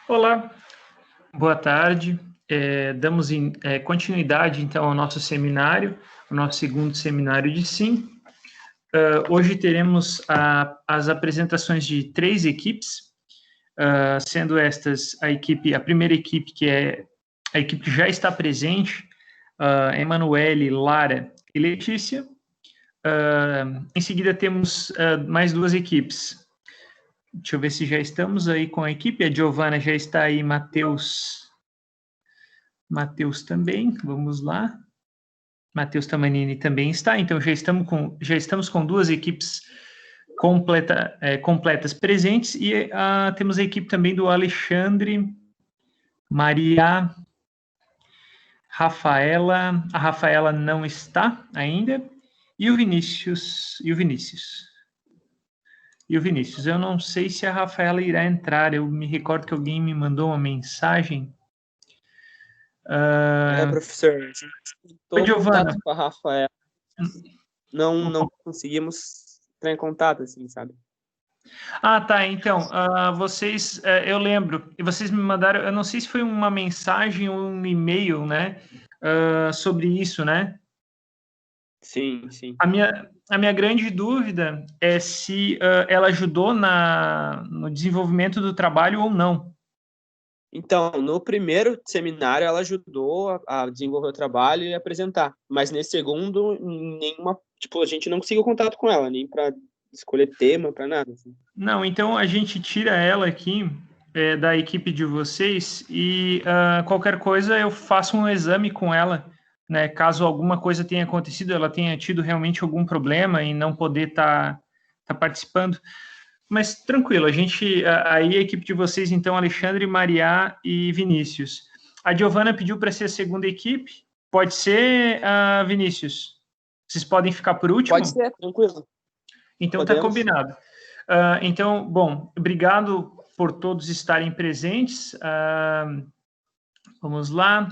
Olá, boa tarde. Damos continuidade, então, ao nosso seminário, o nosso segundo seminário de SIM. Hoje teremos as apresentações de 3 equipes, sendo estas a primeira equipe, que é a equipe que já está presente, Emanuele, Lara e Letícia. Em seguida, temos mais 2 equipes. Deixa eu ver se já estamos aí com a equipe. A Giovana já está aí, Matheus também, vamos lá. Matheus Tamanini também está, então já estamos com 2 equipes completas presentes, e temos a equipe também do Alexandre, Maria, Rafaela, a Rafaela não está ainda, e o Vinícius. Eu não sei se a Rafaela irá entrar, eu me recordo que alguém me mandou uma mensagem. Professor, a gente tentou Giovana. contato com a Rafaela. Não conseguimos entrar em contato, assim, sabe? Tá, então, vocês, eu lembro, e vocês me mandaram, eu não sei se foi uma mensagem ou um e-mail, né, sobre isso, né? Sim, sim. A minha grande dúvida é se ela ajudou no desenvolvimento do trabalho ou não. Então, no primeiro seminário, ela ajudou a desenvolver o trabalho e apresentar. Mas nesse segundo, a gente não conseguiu contato com ela, nem para escolher tema, para nada. Assim. Não, então a gente tira ela aqui da equipe de vocês e qualquer coisa eu faço um exame com ela, né? Caso alguma coisa tenha acontecido, ela tenha tido realmente algum problema em não poder tá participando. Mas tranquilo, aí a equipe de vocês, então, Alexandre, Maria e Vinícius. A Giovana pediu para ser a segunda equipe. Pode ser, Vinícius? Vocês podem ficar por último? Pode ser, tranquilo. Então tá Podemos. combinado. Então, bom, obrigado por todos estarem presentes. Vamos lá.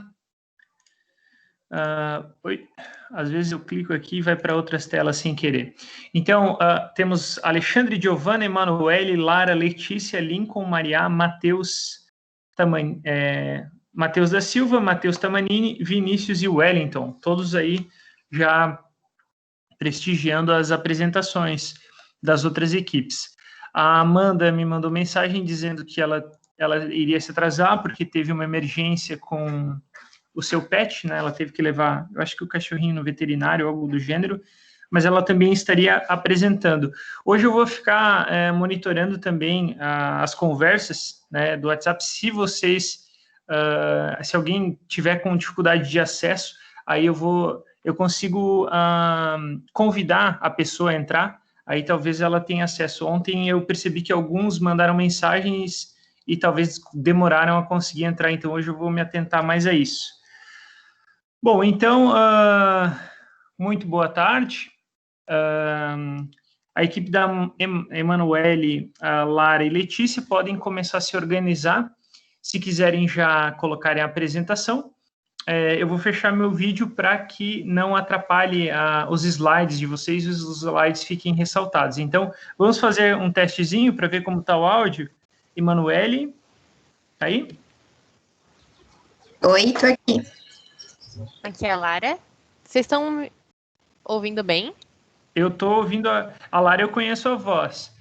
Oi. Às vezes eu clico aqui e vai para outras telas sem querer. Então, temos Alexandre, Giovana, Emanuele, Lara, Letícia, Lincoln, Maria, Matheus da Silva, Matheus Tamanini, Vinícius e Wellington. Todos aí já prestigiando as apresentações das outras equipes. A Amanda me mandou mensagem dizendo que ela iria se atrasar porque teve uma emergência com o seu pet, né? Ela teve que levar, eu acho que o cachorrinho no veterinário, algo do gênero, mas ela também estaria apresentando. Hoje eu vou ficar monitorando também as conversas, né, do WhatsApp. Se vocês, se alguém tiver com dificuldade de acesso, aí eu consigo convidar a pessoa a entrar, aí talvez ela tenha acesso. Ontem eu percebi que alguns mandaram mensagens e talvez demoraram a conseguir entrar, então hoje eu vou me atentar mais a isso. Bom, então, muito boa tarde. A equipe da Emanuele, Lara e Letícia podem começar a se organizar, se quiserem já colocarem a apresentação. Eu vou fechar meu vídeo para que não atrapalhe os slides de vocês e os slides fiquem ressaltados. Então, vamos fazer um testezinho para ver como está o áudio. Emanuele, tá aí? Oi, tô aqui. Aqui é a Lara. Vocês estão ouvindo bem? Eu estou ouvindo a Lara, eu conheço a voz.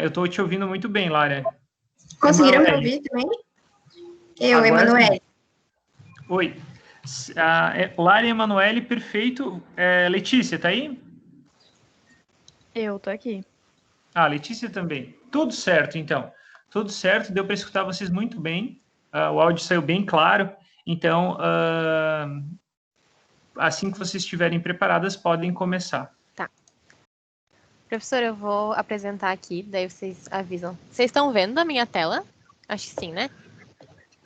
Eu estou te ouvindo muito bem, Lara. Conseguiram me ouvir também? Eu, Emanuele. Oi. Lara e Emanuele, perfeito. Letícia, tá aí? Eu tô aqui. Letícia também. Tudo certo, então. Tudo certo, deu para escutar vocês muito bem. O áudio saiu bem claro. Então, assim que vocês estiverem preparadas, podem começar. Tá. Professor, eu vou apresentar aqui, daí vocês avisam. Vocês estão vendo a minha tela? Acho que sim, né?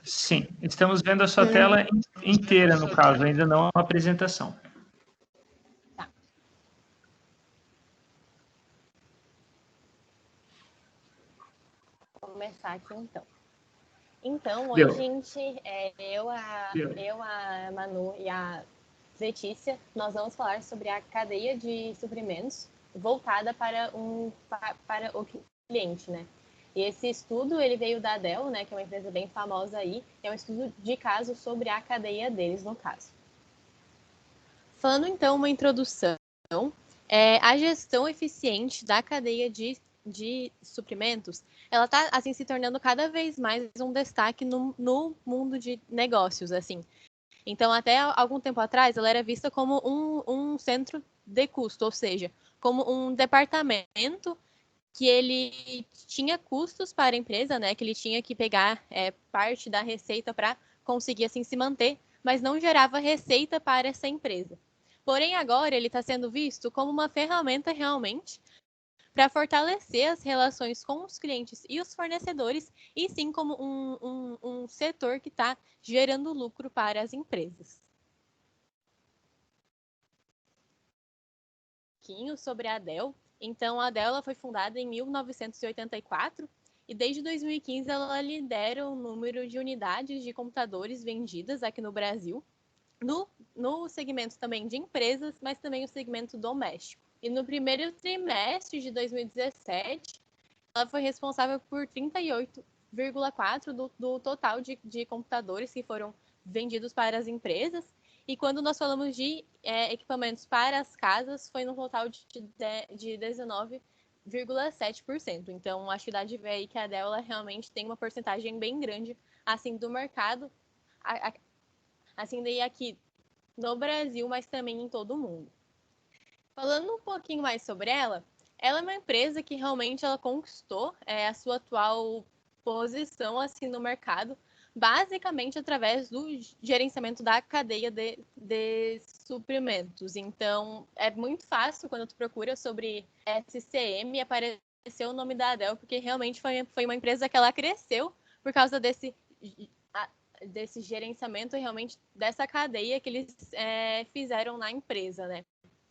Sim, estamos vendo a sua tela inteira, no caso, ainda não a apresentação. Tá. Vou começar aqui, então. Então, hoje a gente, eu, a Manu e a Letícia, nós vamos falar sobre a cadeia de suprimentos voltada para o cliente, né? E esse estudo, ele veio da Dell, né, que é uma empresa bem famosa aí, é um estudo de caso sobre a cadeia deles, no caso. Falando, então, uma introdução, a gestão eficiente da cadeia de suprimentos, ela está, assim, se tornando cada vez mais um destaque no mundo de negócios, assim. Então, até algum tempo atrás, ela era vista como um centro de custo, ou seja, como um departamento que ele tinha custos para a empresa, né? Que ele tinha que pegar parte da receita para conseguir assim se manter, mas não gerava receita para essa empresa. Porém, agora ele está sendo visto como uma ferramenta realmente para fortalecer as relações com os clientes e os fornecedores, e sim como um setor que está gerando lucro para as empresas. Um pouquinho sobre a Dell. Então, a Dell foi fundada em 1984 e desde 2015 ela lidera o número de unidades de computadores vendidas aqui no Brasil, no segmento também de empresas, mas também no segmento doméstico. E no primeiro trimestre de 2017, ela foi responsável por 38,4% do total de computadores que foram vendidos para as empresas. E quando nós falamos de equipamentos para as casas, foi no total de 19,7%. Então, acho que dá de ver aí que a Dell realmente tem uma porcentagem bem grande assim, do mercado, assim, daí aqui no Brasil, mas também em todo o mundo. Falando um pouquinho mais sobre ela é uma empresa que realmente ela conquistou a sua atual posição assim, no mercado, basicamente através do gerenciamento da cadeia de suprimentos. Então, é muito fácil quando tu procura sobre SCM aparecer o nome da Dell, porque realmente foi uma empresa que ela cresceu por causa desse gerenciamento realmente dessa cadeia que eles fizeram na empresa, né?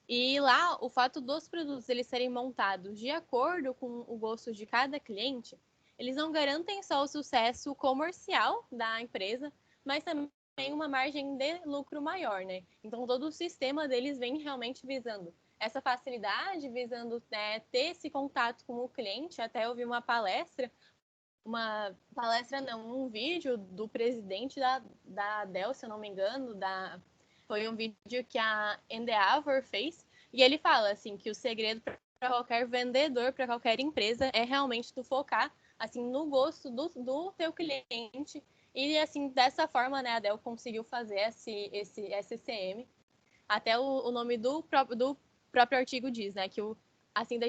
E lá, o fato dos produtos eles serem montados de acordo com o gosto de cada cliente, eles não garantem só o sucesso comercial da empresa, mas também uma margem de lucro maior, né? Então, todo o sistema deles vem realmente visando essa facilidade, visando ter esse contato com o cliente. Até eu vi um vídeo do presidente da Dell, se eu não me engano, foi um vídeo que a Endeavor fez, e ele fala assim que o segredo para qualquer vendedor, para qualquer empresa, é realmente tu focar assim no gosto do teu cliente, e assim dessa forma, né, a Dell conseguiu fazer esse SCM. Até o nome do próprio artigo diz, né, que o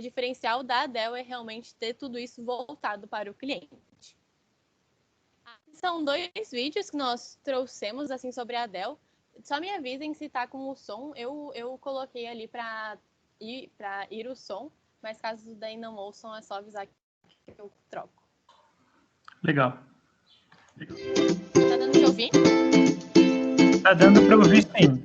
diferencial da Dell é realmente ter tudo isso voltado para o cliente. São 2 vídeos que nós trouxemos assim sobre a Dell. Só me avisem se tá com o som. Eu coloquei ali para ir o som, mas caso daí não ouçam, é só avisar que eu troco. Legal. Tá dando de ouvir? Tá dando para ouvir, sim.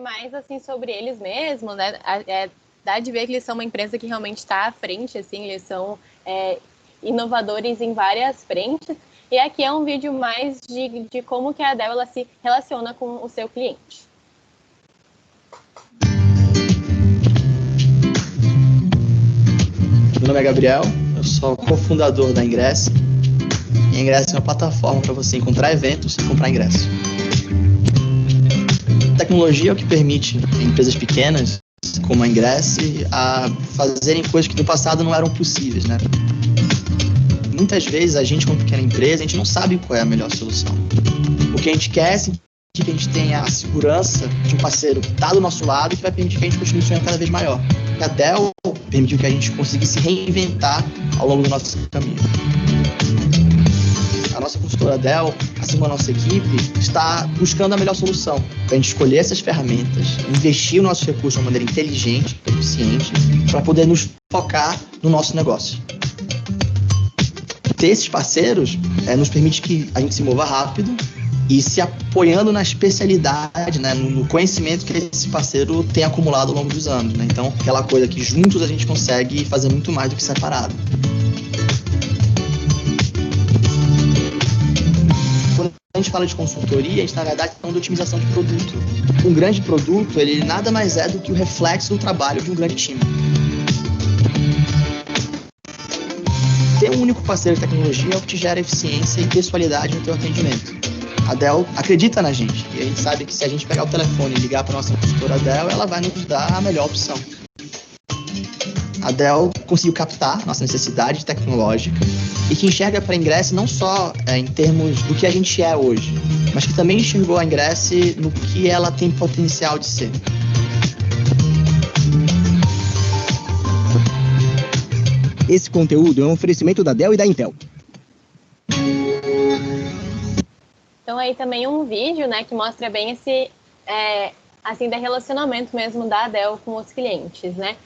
Mais assim sobre eles mesmos, né? Dá de ver que eles são uma empresa que realmente está à frente, assim, eles são inovadores em várias frentes. E aqui é um vídeo mais de como que a Dell ela se relaciona com o seu cliente. Meu nome é Gabriel, eu sou cofundador da Ingress. E a Ingress é uma plataforma para você encontrar eventos e comprar ingresso. A tecnologia é o que permite empresas pequenas, como a Ingress, a fazerem coisas que no passado não eram possíveis, né? Muitas vezes a gente, como pequena empresa, a gente não sabe qual é a melhor solução. O que a gente quer é que a gente tenha a segurança de um parceiro que está do nosso lado e que vai permitir que a gente continue sonhando cada vez maior. A Dell permitiu que a gente conseguisse reinventar ao longo do nosso caminho. A nossa consultora Dell, assim como a nossa equipe, está buscando a melhor solução para a gente escolher essas ferramentas, investir os nossos recursos de uma maneira inteligente, eficiente, para poder nos focar no nosso negócio. Ter esses parceiros nos permite que a gente se mova rápido e se apoiando na especialidade, né, no conhecimento que esse parceiro tem acumulado ao longo dos anos, né? Então, aquela coisa que juntos a gente consegue fazer muito mais do que separado. Quando a gente fala de consultoria, a gente, na verdade, está falando de otimização de produto. Um grande produto, ele nada mais é do que o reflexo do trabalho de um grande time. Ter um único parceiro de tecnologia é o que te gera eficiência e pessoalidade no teu atendimento. A Dell acredita na gente, e a gente sabe que se a gente pegar o telefone e ligar para a nossa consultora Dell, ela vai nos dar a melhor opção. A Dell conseguiu captar nossa necessidade tecnológica e que enxerga para a Ingress não só em termos do que a gente é hoje, mas que também enxergou a Ingress no que ela tem potencial de ser. Esse conteúdo é um oferecimento da Dell e da Intel. Então aí também um vídeo, né, que mostra bem esse, assim, de relacionamento mesmo da Dell com os clientes, né.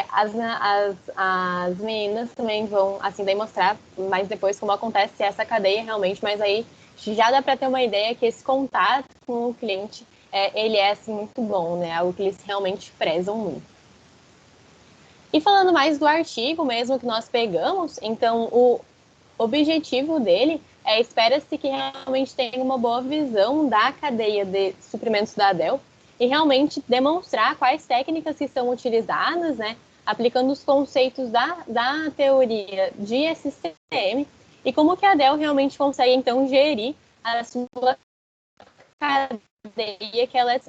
As meninas também vão, assim, daí mostrar mais depois como acontece essa cadeia realmente, mas aí já dá para ter uma ideia que esse contato com o cliente, ele é, assim, muito bom, né, algo que eles realmente prezam muito. E falando mais do artigo mesmo que nós pegamos, então o objetivo dele espera-se que realmente tenha uma boa visão da cadeia de suprimentos da Dell e realmente demonstrar quais técnicas que são utilizadas, né, aplicando os conceitos da teoria de SCM e como que a Dell realmente consegue, então, gerir a sua cadeia que ela é.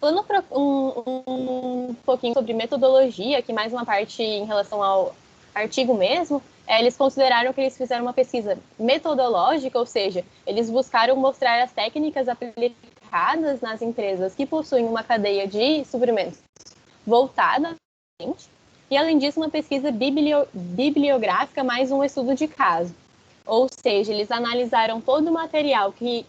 Falando um pouquinho sobre metodologia, aqui mais uma parte em relação ao artigo mesmo, eles consideraram que eles fizeram uma pesquisa metodológica, ou seja, eles buscaram mostrar as técnicas aplicadas nas empresas que possuem uma cadeia de suprimentos voltada, e além disso uma pesquisa bibliográfica mais um estudo de caso. Ou seja, eles analisaram todo o material que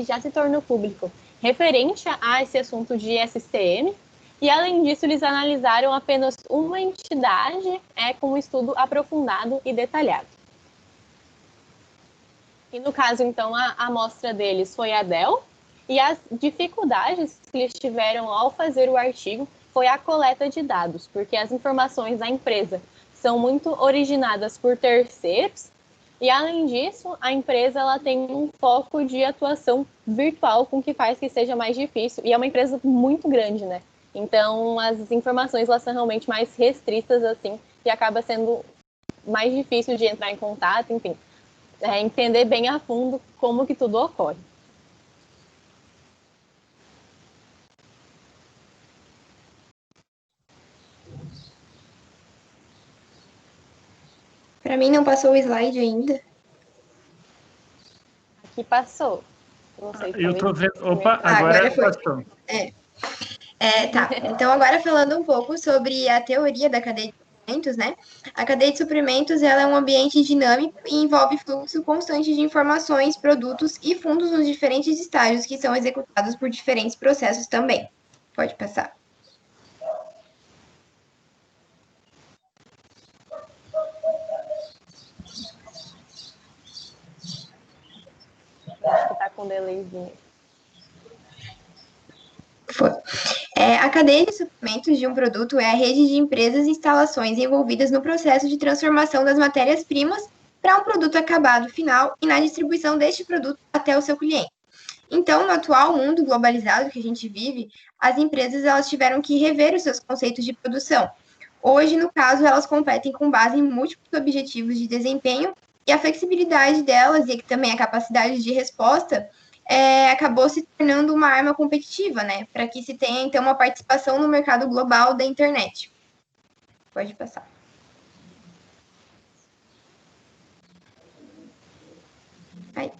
já se tornou público referente a esse assunto de SCM, e, além disso, eles analisaram apenas uma entidade com um estudo aprofundado e detalhado. E, no caso, então, a amostra deles foi a Dell, e as dificuldades que eles tiveram ao fazer o artigo foi a coleta de dados, porque as informações da empresa são muito originadas por terceiros, e, além disso, a empresa ela tem um foco de atuação virtual, com que faz que seja mais difícil, e é uma empresa muito grande, né? Então, as informações elas são realmente mais restritas, assim, e acaba sendo mais difícil de entrar em contato, enfim, entender bem a fundo como que tudo ocorre. Para mim não passou o slide ainda. Aqui passou. Não sei se eu tô vendo. Opa, agora passou. Tá. Então, agora falando um pouco sobre a teoria da cadeia de suprimentos, né? A cadeia de suprimentos ela é um ambiente dinâmico e envolve fluxo constante de informações, produtos e fundos nos diferentes estágios que são executados por diferentes processos também. Pode passar. Acho que tá com delayzinho. Foi. A cadeia de suprimentos de um produto é a rede de empresas e instalações envolvidas no processo de transformação das matérias-primas para um produto acabado final e na distribuição deste produto até o seu cliente. Então, no atual mundo globalizado que a gente vive, as empresas elas tiveram que rever os seus conceitos de produção. Hoje, no caso, elas competem com base em múltiplos objetivos de desempenho e a flexibilidade delas e também a capacidade de resposta acabou se tornando uma arma competitiva, né? Para que se tenha, então, uma participação no mercado global da internet. Pode passar. Aí.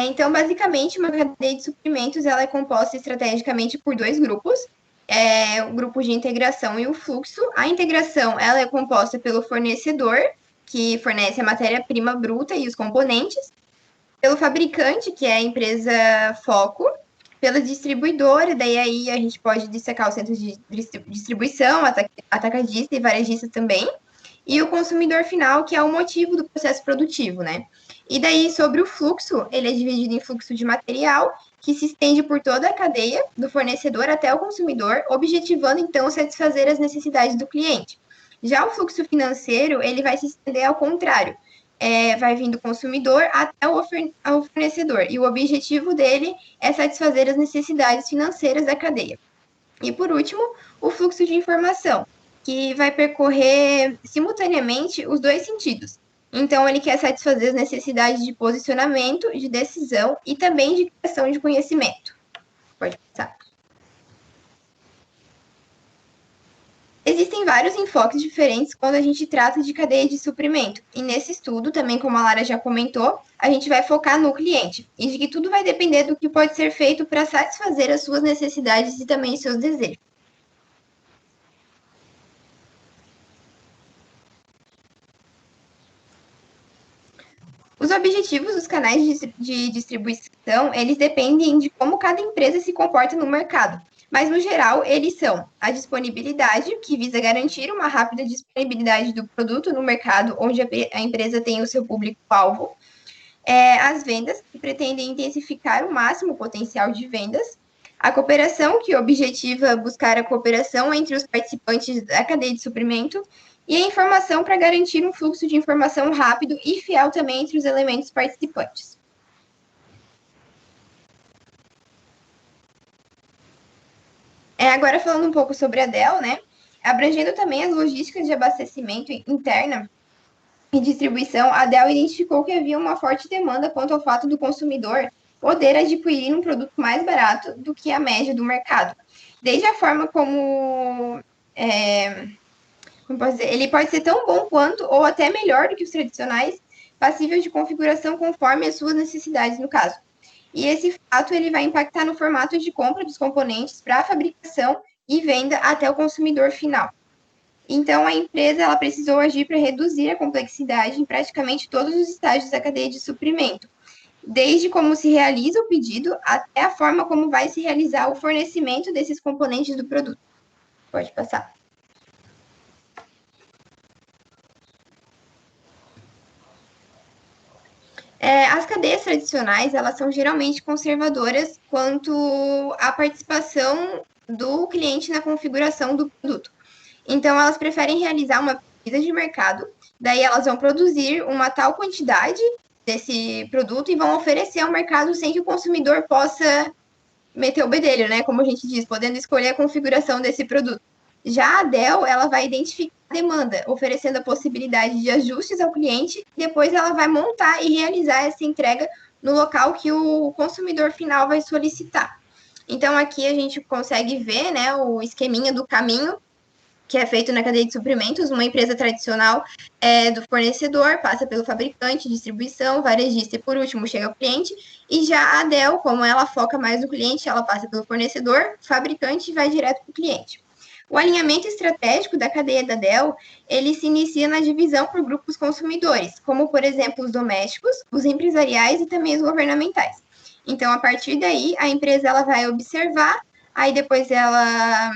Então, basicamente, uma cadeia de suprimentos ela é composta estrategicamente por dois grupos. é o grupo de integração e o fluxo. A integração, ela é composta pelo fornecedor, que fornece a matéria-prima bruta e os componentes, pelo fabricante, que é a empresa foco, pela distribuidora, daí aí a gente pode destacar os centros de distribuição, atacadista e varejista também, e o consumidor final, que é o motivo do processo produtivo, né? E daí, sobre o fluxo, ele é dividido em fluxo de material, que se estende por toda a cadeia, do fornecedor até o consumidor, objetivando, então, satisfazer as necessidades do cliente. Já o fluxo financeiro, ele vai se estender ao contrário, vai vindo do consumidor até o fornecedor, e o objetivo dele é satisfazer as necessidades financeiras da cadeia. E, por último, o fluxo de informação, que vai percorrer simultaneamente os dois sentidos. Então, ele quer satisfazer as necessidades de posicionamento, de decisão e também de criação de conhecimento. Pode passar. Existem vários enfoques diferentes quando a gente trata de cadeia de suprimento. E nesse estudo, também como a Lara já comentou, a gente vai focar no cliente e de que tudo vai depender do que pode ser feito para satisfazer as suas necessidades e também seus desejos. Os objetivos dos canais de distribuição, eles dependem de como cada empresa se comporta no mercado. Mas, no geral, eles são a disponibilidade, que visa garantir uma rápida disponibilidade do produto no mercado onde a empresa tem o seu público-alvo. As vendas, que pretendem intensificar o máximo o potencial de vendas. A cooperação, que objetiva buscar a cooperação entre os participantes da cadeia de suprimento. E a informação para garantir um fluxo de informação rápido e fiel também entre os elementos participantes. Agora falando um pouco sobre a Dell, né? Abrangendo também as logísticas de abastecimento interna e distribuição, a Dell identificou que havia uma forte demanda quanto ao fato do consumidor poder adquirir um produto mais barato do que a média do mercado. Desde a forma como posso dizer, ele pode ser tão bom quanto ou até melhor do que os tradicionais, passível de configuração conforme as suas necessidades no caso. E esse fato ele vai impactar no formato de compra dos componentes para a fabricação e venda até o consumidor final. Então, a empresa ela precisou agir para reduzir a complexidade em praticamente todos os estágios da cadeia de suprimento, desde como se realiza o pedido até a forma como vai se realizar o fornecimento desses componentes do produto. Pode passar. As cadeias tradicionais, elas são geralmente conservadoras quanto à participação do cliente na configuração do produto. Então, elas preferem realizar uma pesquisa de mercado, daí elas vão produzir uma tal quantidade desse produto e vão oferecer ao mercado sem que o consumidor possa meter o bedelho, né? Como a gente diz, podendo escolher a configuração desse produto. Já a Dell, ela vai identificar a demanda, oferecendo a possibilidade de ajustes ao cliente, e depois ela vai montar e realizar essa entrega no local que o consumidor final vai solicitar. Então, aqui a gente consegue ver, né, o esqueminha do caminho que é feito na cadeia de suprimentos. Uma empresa tradicional do fornecedor, passa pelo fabricante, distribuição, varejista e, por último, chega ao cliente. E já a Dell, como ela foca mais no cliente, ela passa pelo fornecedor, fabricante e vai direto para o cliente. O alinhamento estratégico da cadeia da Dell, ele se inicia na divisão por grupos consumidores, como, por exemplo, os domésticos, os empresariais e também os governamentais. Então, a partir daí, a empresa ela vai observar, aí depois ela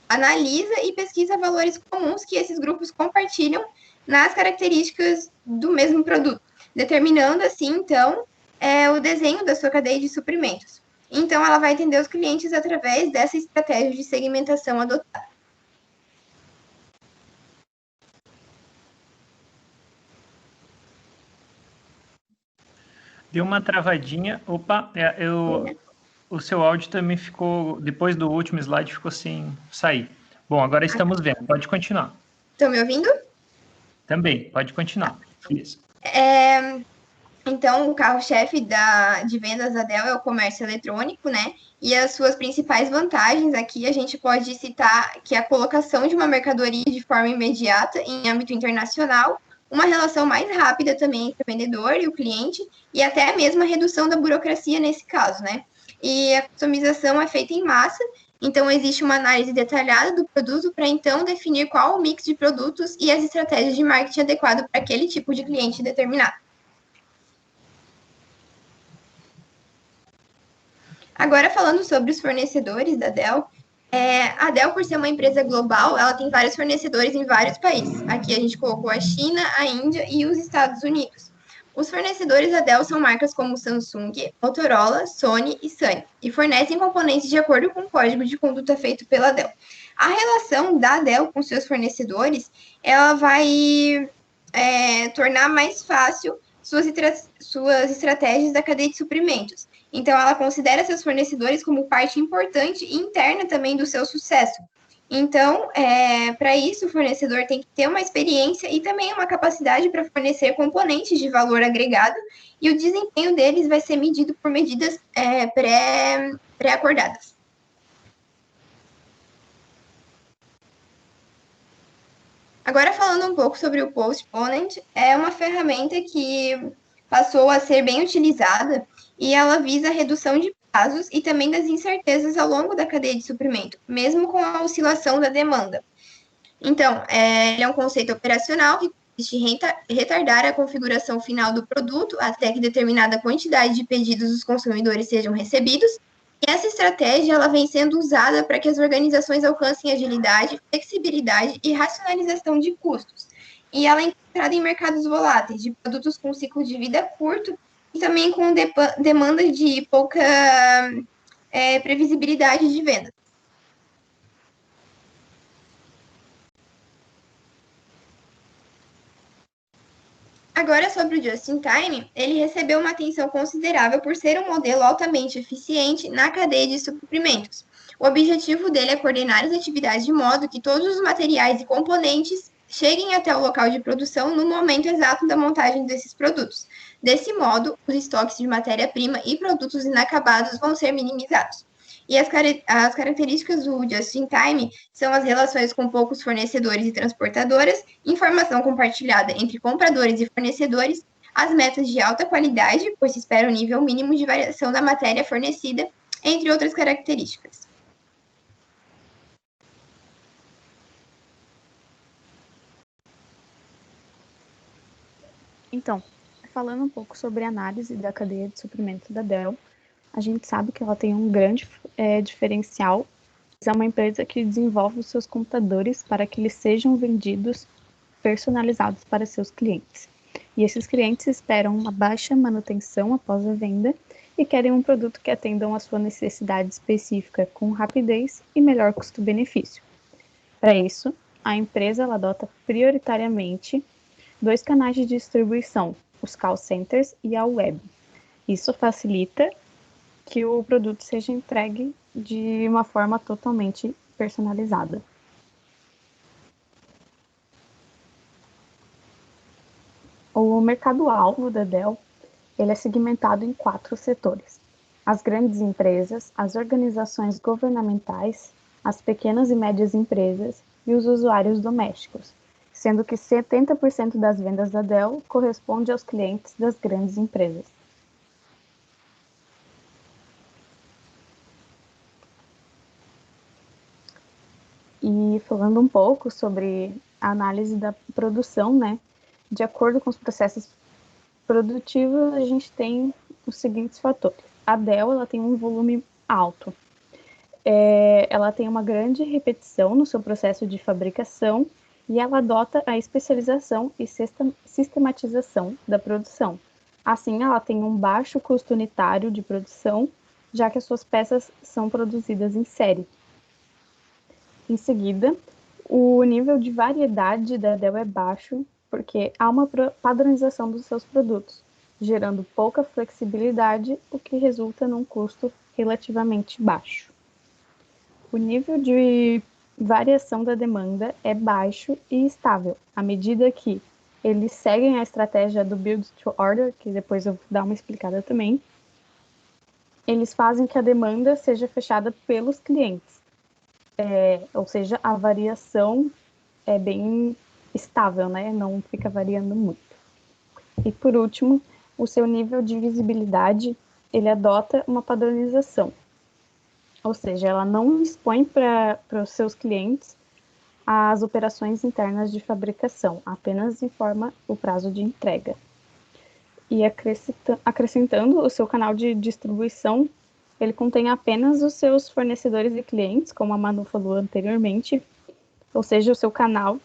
analisa e pesquisa valores comuns que esses grupos compartilham nas características do mesmo produto, determinando, assim, então, o desenho da sua cadeia de suprimentos. Então, ela vai atender os clientes através dessa estratégia de segmentação adotada. Deu uma travadinha. Opa, o seu áudio também ficou, depois do último slide, ficou sem sair. Bom, agora estamos vendo. Pode continuar. Estão me ouvindo? Também, pode continuar. Isso. Então, o carro-chefe de vendas da Dell é o comércio eletrônico, né? E as suas principais vantagens aqui a gente pode citar que a colocação de uma mercadoria de forma imediata em âmbito internacional, uma relação mais rápida também entre o vendedor e o cliente, e até mesmo a redução da burocracia nesse caso, né? E a customização é feita em massa Então, existe uma análise detalhada do produto para, então, definir qual o mix de produtos e as estratégias de marketing adequado para aquele tipo de cliente determinado. Agora, falando sobre os fornecedores da Dell, a Dell, por ser uma empresa global, ela tem vários fornecedores em vários países. Aqui a gente colocou a China, a Índia e os Estados Unidos. Os fornecedores da Dell são marcas como Samsung, Motorola, Sony e Sunny, e fornecem componentes de acordo com o código de conduta feito pela Dell. A relação da Dell com seus fornecedores, ela vai tornar mais fácil suas estratégias da cadeia de suprimentos. Então, ela considera seus fornecedores como parte importante e interna também do seu sucesso. Então, para isso, o fornecedor tem que ter uma experiência e também uma capacidade para fornecer componentes de valor agregado, e o desempenho deles vai ser medido por medidas pré-acordadas. Agora, falando um pouco sobre o Postponent, é uma ferramenta que passou a ser bem utilizada e ela visa a redução de prazos e também das incertezas ao longo da cadeia de suprimento, mesmo com a oscilação da demanda. Então, ele é um conceito operacional que consiste em retardar a configuração final do produto até que determinada quantidade de pedidos dos consumidores sejam recebidos. E essa estratégia ela vem sendo usada para que as organizações alcancem agilidade, flexibilidade e racionalização de custos. E ela é encontrada em mercados voláteis, de produtos com ciclo de vida curto e também com demanda de pouca previsibilidade de venda. Agora, sobre o Just-in-Time, ele recebeu uma atenção considerável por ser um modelo altamente eficiente na cadeia de suprimentos. O objetivo dele é coordenar as atividades de modo que todos os materiais e componentes cheguem até o local de produção no momento exato da montagem desses produtos. Desse modo, os estoques de matéria-prima e produtos inacabados vão ser minimizados. E as características do Just-in-Time são as relações com poucos fornecedores e transportadoras, informação compartilhada entre compradores e fornecedores, as metas de alta qualidade, pois se espera um nível mínimo de variação da matéria fornecida, entre outras características. Então, falando um pouco sobre a análise da cadeia de suprimento da Dell, a gente sabe que ela tem um grande diferencial. É uma empresa que desenvolve os seus computadores para que eles sejam vendidos personalizados para seus clientes. E esses clientes esperam uma baixa manutenção após a venda e querem um produto que atendam à sua necessidade específica com rapidez e melhor custo-benefício. Para isso, a empresa ela adota prioritariamente 2 canais de distribuição, os call centers e a web. Isso facilita que o produto seja entregue de uma forma totalmente personalizada. O mercado-alvo da Dell ele é segmentado em 4 setores: as grandes empresas, as organizações governamentais, as pequenas e médias empresas e os usuários domésticos, sendo que 70% das vendas da Dell corresponde aos clientes das grandes empresas. E falando um pouco sobre a análise da produção, né? De acordo com os processos produtivos, a gente tem os seguintes fatores. A Dell ela tem um volume alto. Ela tem uma grande repetição no seu processo de fabricação e ela adota a especialização e sistematização da produção. Assim, ela tem um baixo custo unitário de produção, já que as suas peças são produzidas em série. Em seguida, o nível de variedade da Dell é baixo, porque há uma padronização dos seus produtos, gerando pouca flexibilidade, o que resulta num custo relativamente baixo. O nível de variação da demanda é baixo e estável, à medida que eles seguem a estratégia do Build to Order, que depois eu vou dar uma explicada também. Eles fazem que a demanda seja fechada pelos clientes. Ou seja, a variação é bem estável, né? Não fica variando muito. E por último, o seu nível de visibilidade, ele adota uma padronização. Ou seja, ela não expõe para os seus clientes as operações internas de fabricação, apenas informa o prazo de entrega. E acrescentando, o seu canal de distribuição, ele contém apenas os seus fornecedores e clientes, como a Manu falou anteriormente, ou seja, o seu canal,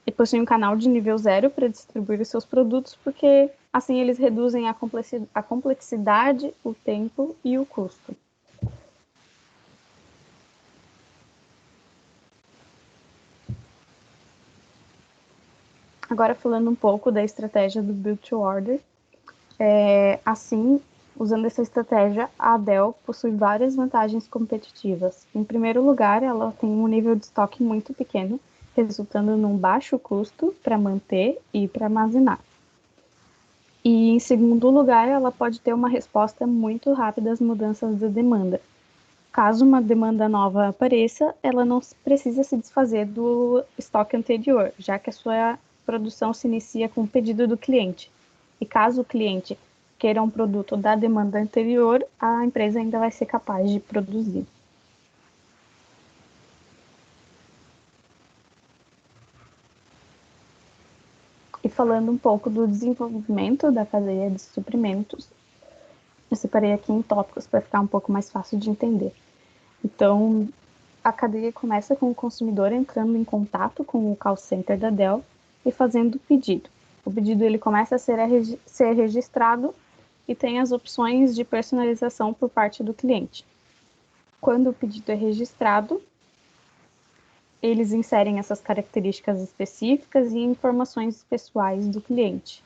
e possui um canal de nível 0 para distribuir os seus produtos, porque assim eles reduzem a complexidade, o tempo e o custo. Agora, falando um pouco da estratégia do Build to Order, assim, usando essa estratégia, a Dell possui várias vantagens competitivas. Em primeiro lugar, ela tem um nível de estoque muito pequeno, resultando num baixo custo para manter e para armazenar. E, em segundo lugar, ela pode ter uma resposta muito rápida às mudanças da demanda. Caso uma demanda nova apareça, ela não precisa se desfazer do estoque anterior, já que a sua produção se inicia com o pedido do cliente. E caso o cliente queira um produto da demanda anterior, a empresa ainda vai ser capaz de produzir. E falando um pouco do desenvolvimento da cadeia de suprimentos, eu separei aqui em tópicos para ficar um pouco mais fácil de entender. Então, a cadeia começa com o consumidor entrando em contato com o call center da Dell e fazendo o pedido. O pedido ele começa a ser registrado e tem as opções de personalização por parte do cliente. Quando o pedido é registrado, eles inserem essas características específicas e informações pessoais do cliente.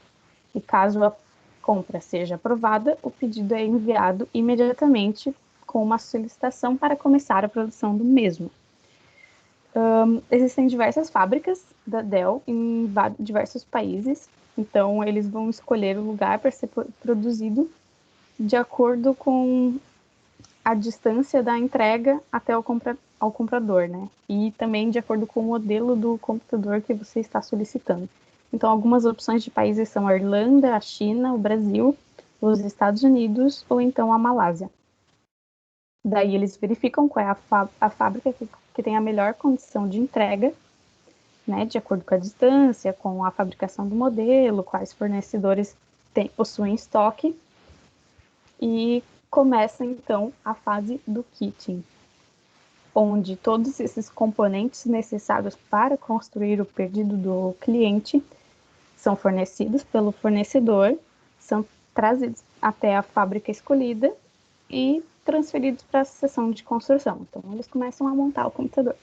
E caso a compra seja aprovada, o pedido é enviado imediatamente com uma solicitação para começar a produção do mesmo. Existem diversas fábricas da Dell em diversos países, então eles vão escolher o lugar para ser produzido de acordo com a distância da entrega até ao comprador, né? E também de acordo com o modelo do computador que você está solicitando. Então, algumas opções de países são a Irlanda, a China, o Brasil, os Estados Unidos ou então a Malásia. Daí eles verificam qual é a fábrica que tem a melhor condição de entrega, né, de acordo com a distância, com a fabricação do modelo, quais fornecedores possuem estoque, e começa então a fase do kitting, onde todos esses componentes necessários para construir o pedido do cliente são fornecidos pelo fornecedor, são trazidos até a fábrica escolhida e transferidos para a seção de construção. Então, eles começam a montar o computador.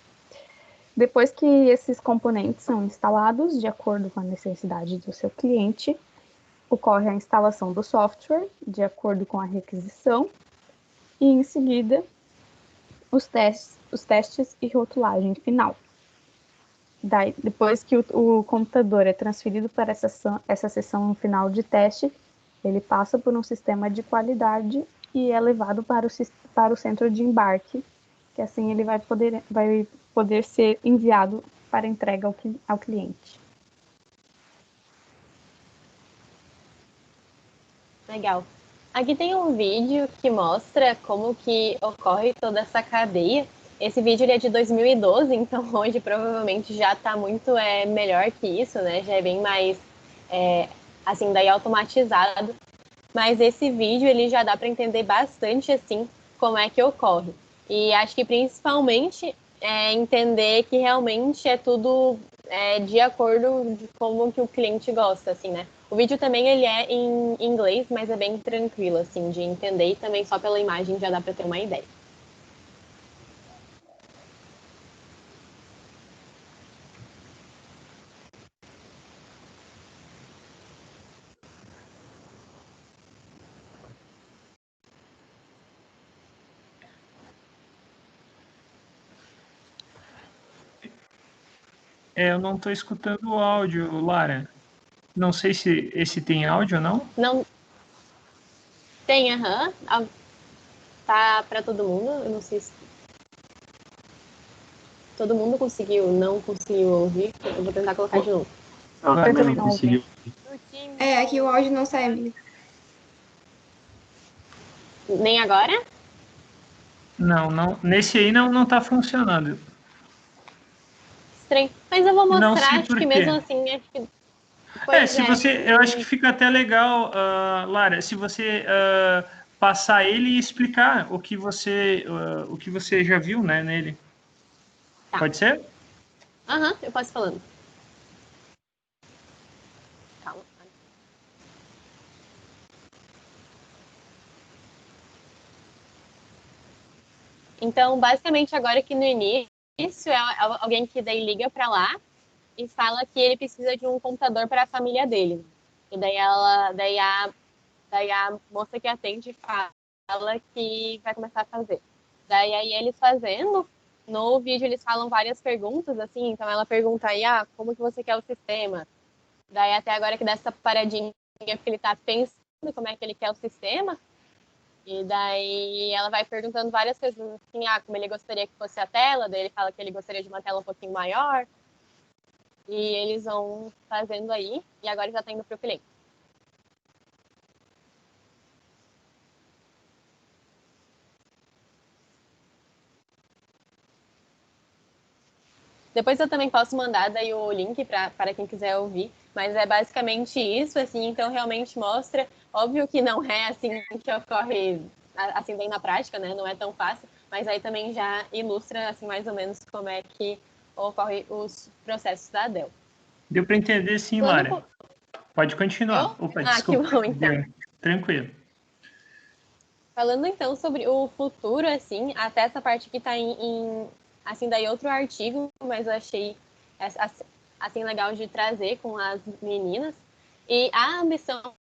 Depois que esses componentes são instalados, de acordo com a necessidade do seu cliente, ocorre a instalação do software, de acordo com a requisição, e, em seguida, os testes e rotulagem final. Daí, depois que o computador é transferido para essa sessão final de teste, ele passa por um sistema de qualidade e é levado para o centro de embarque, que assim ele vai poder ser enviado para entrega ao cliente. Legal. Aqui tem um vídeo que mostra como que ocorre toda essa cadeia. Esse vídeo ele é de 2012, então hoje provavelmente já está muito melhor que isso, né? Já é bem mais, assim, daí automatizado. Mas esse vídeo ele já dá para entender bastante, assim, como é que ocorre. E acho que principalmente entender que realmente é tudo de acordo com como que o cliente gosta, assim, né? O vídeo também ele é em inglês, mas é bem tranquilo, assim, de entender, e também só pela imagem já dá para ter uma ideia. Eu não estou escutando o áudio, Lara. Não sei se esse tem áudio ou não. Não tem, tá para todo mundo, eu não sei se todo mundo não conseguiu ouvir, eu vou tentar colocar de novo. Eu também não consegui. Aqui o áudio não sai, amiga. Nem agora? Não, nesse aí não tá funcionando. Estranho. Mas eu vou Não mostrar, sei acho por que quê. mesmo assim, acho que... Pois Se você, eu acho que fica até legal, Lara, se você passar ele e explicar o que você já viu, né, nele. Tá. Pode ser? Aham, eu posso ir falando. Calma. Então, basicamente, agora que no início é alguém que daí liga para lá e fala que ele precisa de um computador para a família dele. E daí a moça que atende fala que vai começar a fazer. Daí aí eles fazendo, no vídeo eles falam várias perguntas, assim, então ela pergunta aí, como que você quer o sistema? Daí até agora que dá essa paradinha, porque ele tá pensando como é que ele quer o sistema, e daí ela vai perguntando várias coisas, assim, como ele gostaria que fosse a tela, daí ele fala que ele gostaria de uma tela um pouquinho maior, e eles vão fazendo aí, e agora já tá indo pro cliente. Depois eu também posso mandar daí o link para quem quiser ouvir, mas é basicamente isso, assim, então realmente mostra, óbvio que não é assim que ocorre, assim, bem na prática, né, não é tão fácil, mas aí também já ilustra, assim, mais ou menos como é que ocorre os processos da Dell. Deu para entender sim, Lara. Pode continuar. Opa, desculpa. Que bom, então. Deu. Tranquilo. Falando então sobre o futuro, assim, até essa parte aqui tá assim, daí outro artigo, mas eu achei assim legal de trazer com as meninas. E a ambição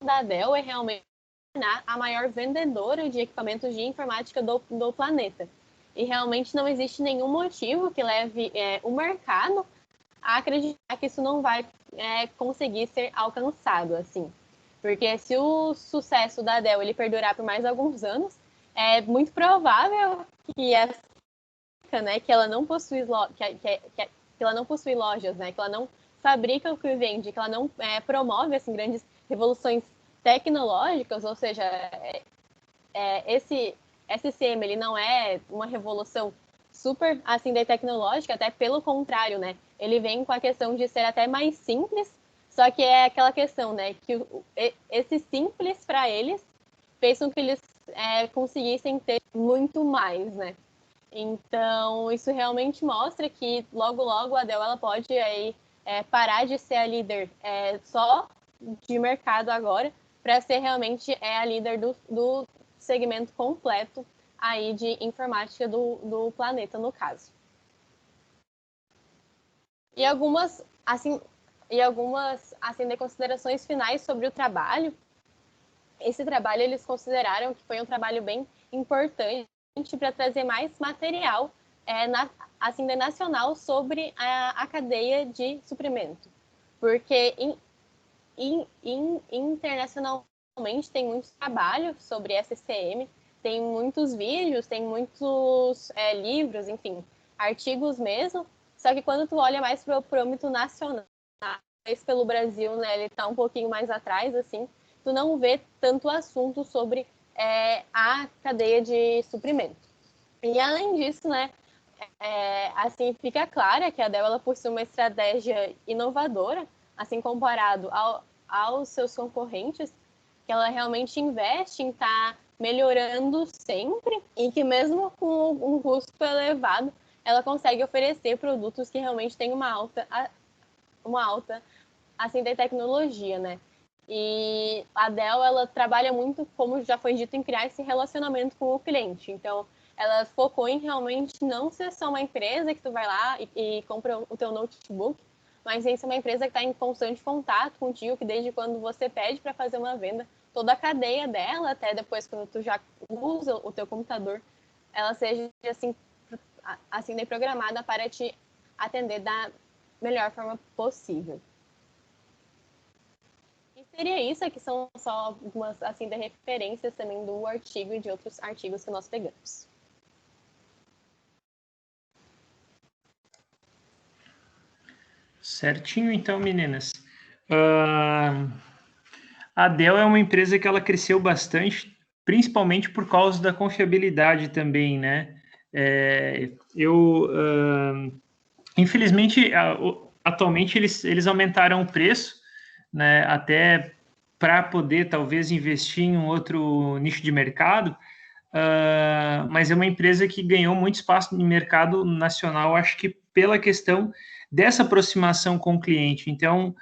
da Dell é realmente tornar a maior vendedora de equipamentos de informática do planeta. E realmente não existe nenhum motivo que leve o mercado a acreditar que isso não vai conseguir ser alcançado, assim. Porque se o sucesso da Dell ele perdurar por mais alguns anos, é muito provável que essa, né, que ela não possui que ela não possui lojas, né, que ela não fabrica o que vende, que ela não promove assim grandes revoluções tecnológicas, ou seja, esse SCM ele não é uma revolução super assim de tecnológica, até pelo contrário, né? Ele vem com a questão de ser até mais simples, só que é aquela questão, né? Que esse simples para eles fez com que eles conseguissem ter muito mais, né? Então isso realmente mostra que logo logo a Dell ela pode aí parar de ser a líder só de mercado agora para ser realmente a líder do segmento completo aí de informática do planeta, no caso. E algumas de considerações finais sobre o trabalho. Esse trabalho eles consideraram que foi um trabalho bem importante para trazer mais material nacional sobre a cadeia de suprimento. Porque internacionalmente tem muito trabalho sobre SCM, tem muitos vídeos, tem muitos livros, enfim, artigos mesmo, só que quando tu olha mais para o âmbito nacional, pelo Brasil, né, ele está um pouquinho mais atrás, assim, tu não vê tanto assunto sobre a cadeia de suprimento. E além disso, né, assim, fica clara que a Dell ela possui uma estratégia inovadora, assim, comparado aos seus concorrentes, que ela realmente investe em estar melhorando sempre e que mesmo com um custo elevado, ela consegue oferecer produtos que realmente têm uma alta assim, de tecnologia, né? E a Dell, ela trabalha muito, como já foi dito, em criar esse relacionamento com o cliente. Então, ela focou em realmente não ser só uma empresa que tu vai lá e compra o teu notebook, mas em ser uma empresa que está em constante contato contigo, que desde quando você pede para fazer uma venda, toda a cadeia dela, até depois quando tu já usa o teu computador, ela seja assim programada para te atender da melhor forma possível. E seria isso, que são só algumas assim, de referências também do artigo e de outros artigos que nós pegamos. Certinho, então, meninas. A Dell é uma empresa que ela cresceu bastante principalmente por causa da confiabilidade também, né? Infelizmente, atualmente eles aumentaram o preço, né? Até para poder talvez investir em um outro nicho de mercado, mas é uma empresa que ganhou muito espaço no mercado nacional, acho que pela questão dessa aproximação com o cliente. Então,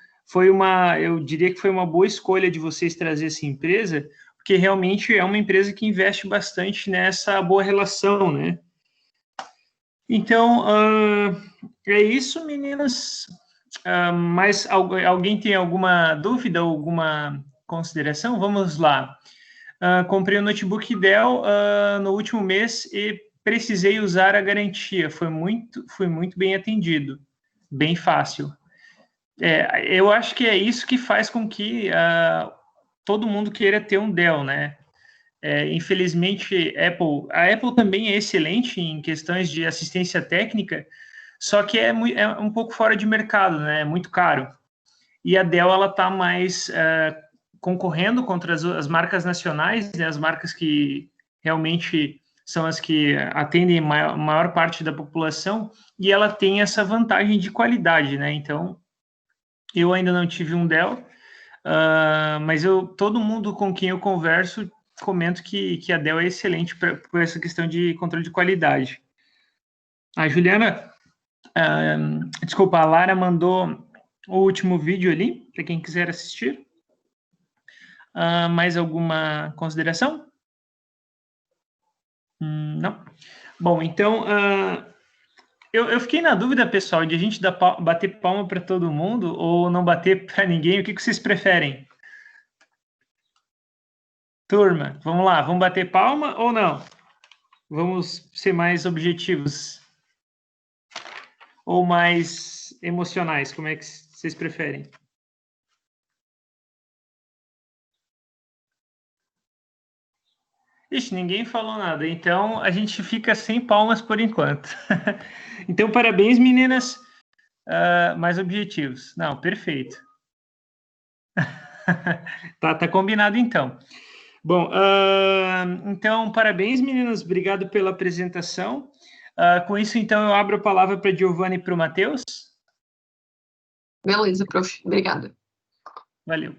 eu diria que foi uma boa escolha de vocês trazer essa empresa, porque realmente é uma empresa que investe bastante nessa boa relação, né? Então, é isso, meninas. Mas alguém tem alguma dúvida, alguma consideração? Vamos lá. Comprei um notebook Dell no último mês e precisei usar a garantia. Fui muito bem atendido. Bem fácil. Eu acho que é isso que faz com que todo mundo queira ter um Dell, né? Infelizmente, a Apple também é excelente em questões de assistência técnica, só que é um pouco fora de mercado, né? É muito caro. E a Dell, ela está mais concorrendo contra as marcas nacionais, né? As marcas que realmente são as que atendem a maior parte da população, e ela tem essa vantagem de qualidade, né? Então, eu ainda não tive um Dell, mas todo mundo com quem eu converso comento que a Dell é excelente por essa questão de controle de qualidade. A Juliana, desculpa, a Lara mandou o último vídeo ali, para quem quiser assistir. Mais alguma consideração? Não? Bom, então, eu fiquei na dúvida, pessoal, de a gente bater palma para todo mundo ou não bater para ninguém. O que vocês preferem? Turma, vamos lá, vamos bater palma ou não? Vamos ser mais objetivos ou mais emocionais? Como é que vocês preferem? Ixi, ninguém falou nada, então a gente fica sem palmas por enquanto. Então, parabéns, meninas, mais objetivos. Não, perfeito. Tá combinado então. Bom, então, parabéns, meninas, obrigado pela apresentação. Com isso, então, eu abro a palavra para a Giovana e para o Matheus. Beleza, prof. Obrigada. Valeu.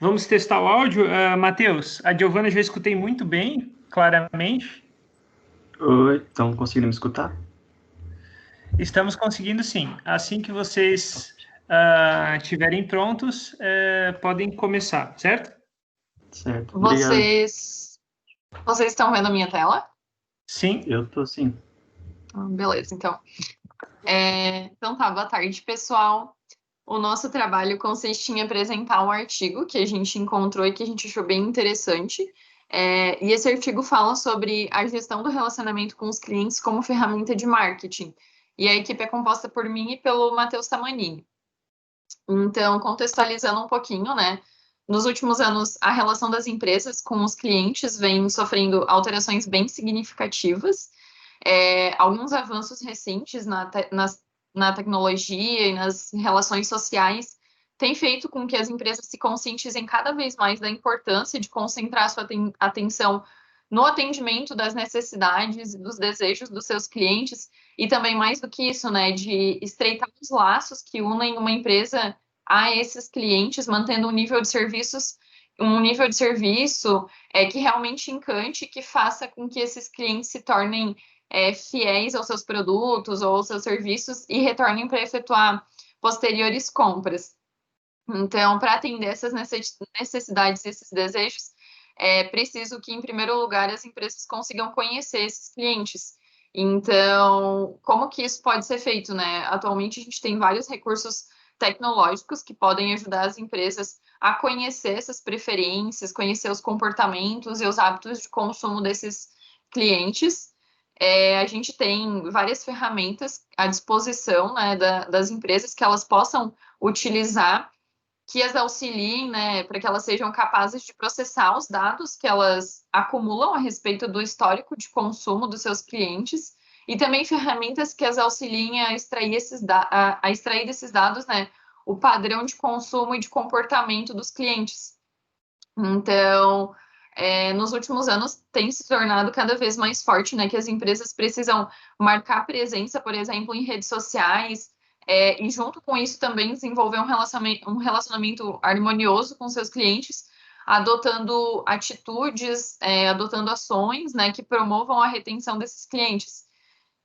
Vamos testar o áudio. Matheus, a Giovana já escutei muito bem, claramente. Oi, estão conseguindo me escutar? Estamos conseguindo, sim. Assim que vocês estiverem prontos, podem começar, certo? Certo, obrigado. Vocês estão vendo a minha tela? Sim. Eu tô sim. Beleza, então. Então tá, boa tarde, pessoal. O nosso trabalho consiste em apresentar um artigo que a gente encontrou e que a gente achou bem interessante. E esse artigo fala sobre a gestão do relacionamento com os clientes como ferramenta de marketing. E a equipe é composta por mim e pelo Matheus Tamanini. Então, contextualizando um pouquinho, né? Nos últimos anos, a relação das empresas com os clientes vem sofrendo alterações bem significativas. Alguns avanços recentes na tecnologia e nas relações sociais têm feito com que as empresas se conscientizem cada vez mais da importância de concentrar sua atenção no atendimento das necessidades e dos desejos dos seus clientes, e também, mais do que isso, né, de estreitar os laços que unem uma empresa a esses clientes, mantendo um nível de serviço que realmente encante, que faça com que esses clientes se tornem fiéis aos seus produtos ou aos seus serviços e retornem para efetuar posteriores compras. Então, para atender essas necessidades e esses desejos, é preciso que, em primeiro lugar, as empresas consigam conhecer esses clientes. Então, como que isso pode ser feito, né? Atualmente, a gente tem vários recursos tecnológicos que podem ajudar as empresas a conhecer essas preferências, conhecer os comportamentos e os hábitos de consumo desses clientes. A gente tem várias ferramentas à disposição, né, das empresas que elas possam utilizar, que as auxiliem, né, para que elas sejam capazes de processar os dados que elas acumulam a respeito do histórico de consumo dos seus clientes, e também ferramentas que as auxiliem a extrair desses dados, né, o padrão de consumo e de comportamento dos clientes. Então, nos últimos anos tem se tornado cada vez mais forte, né, que as empresas precisam marcar presença, por exemplo, em redes sociais, e junto com isso também desenvolver um relacionamento harmonioso com seus clientes, adotando atitudes, adotando ações, né, que promovam a retenção desses clientes.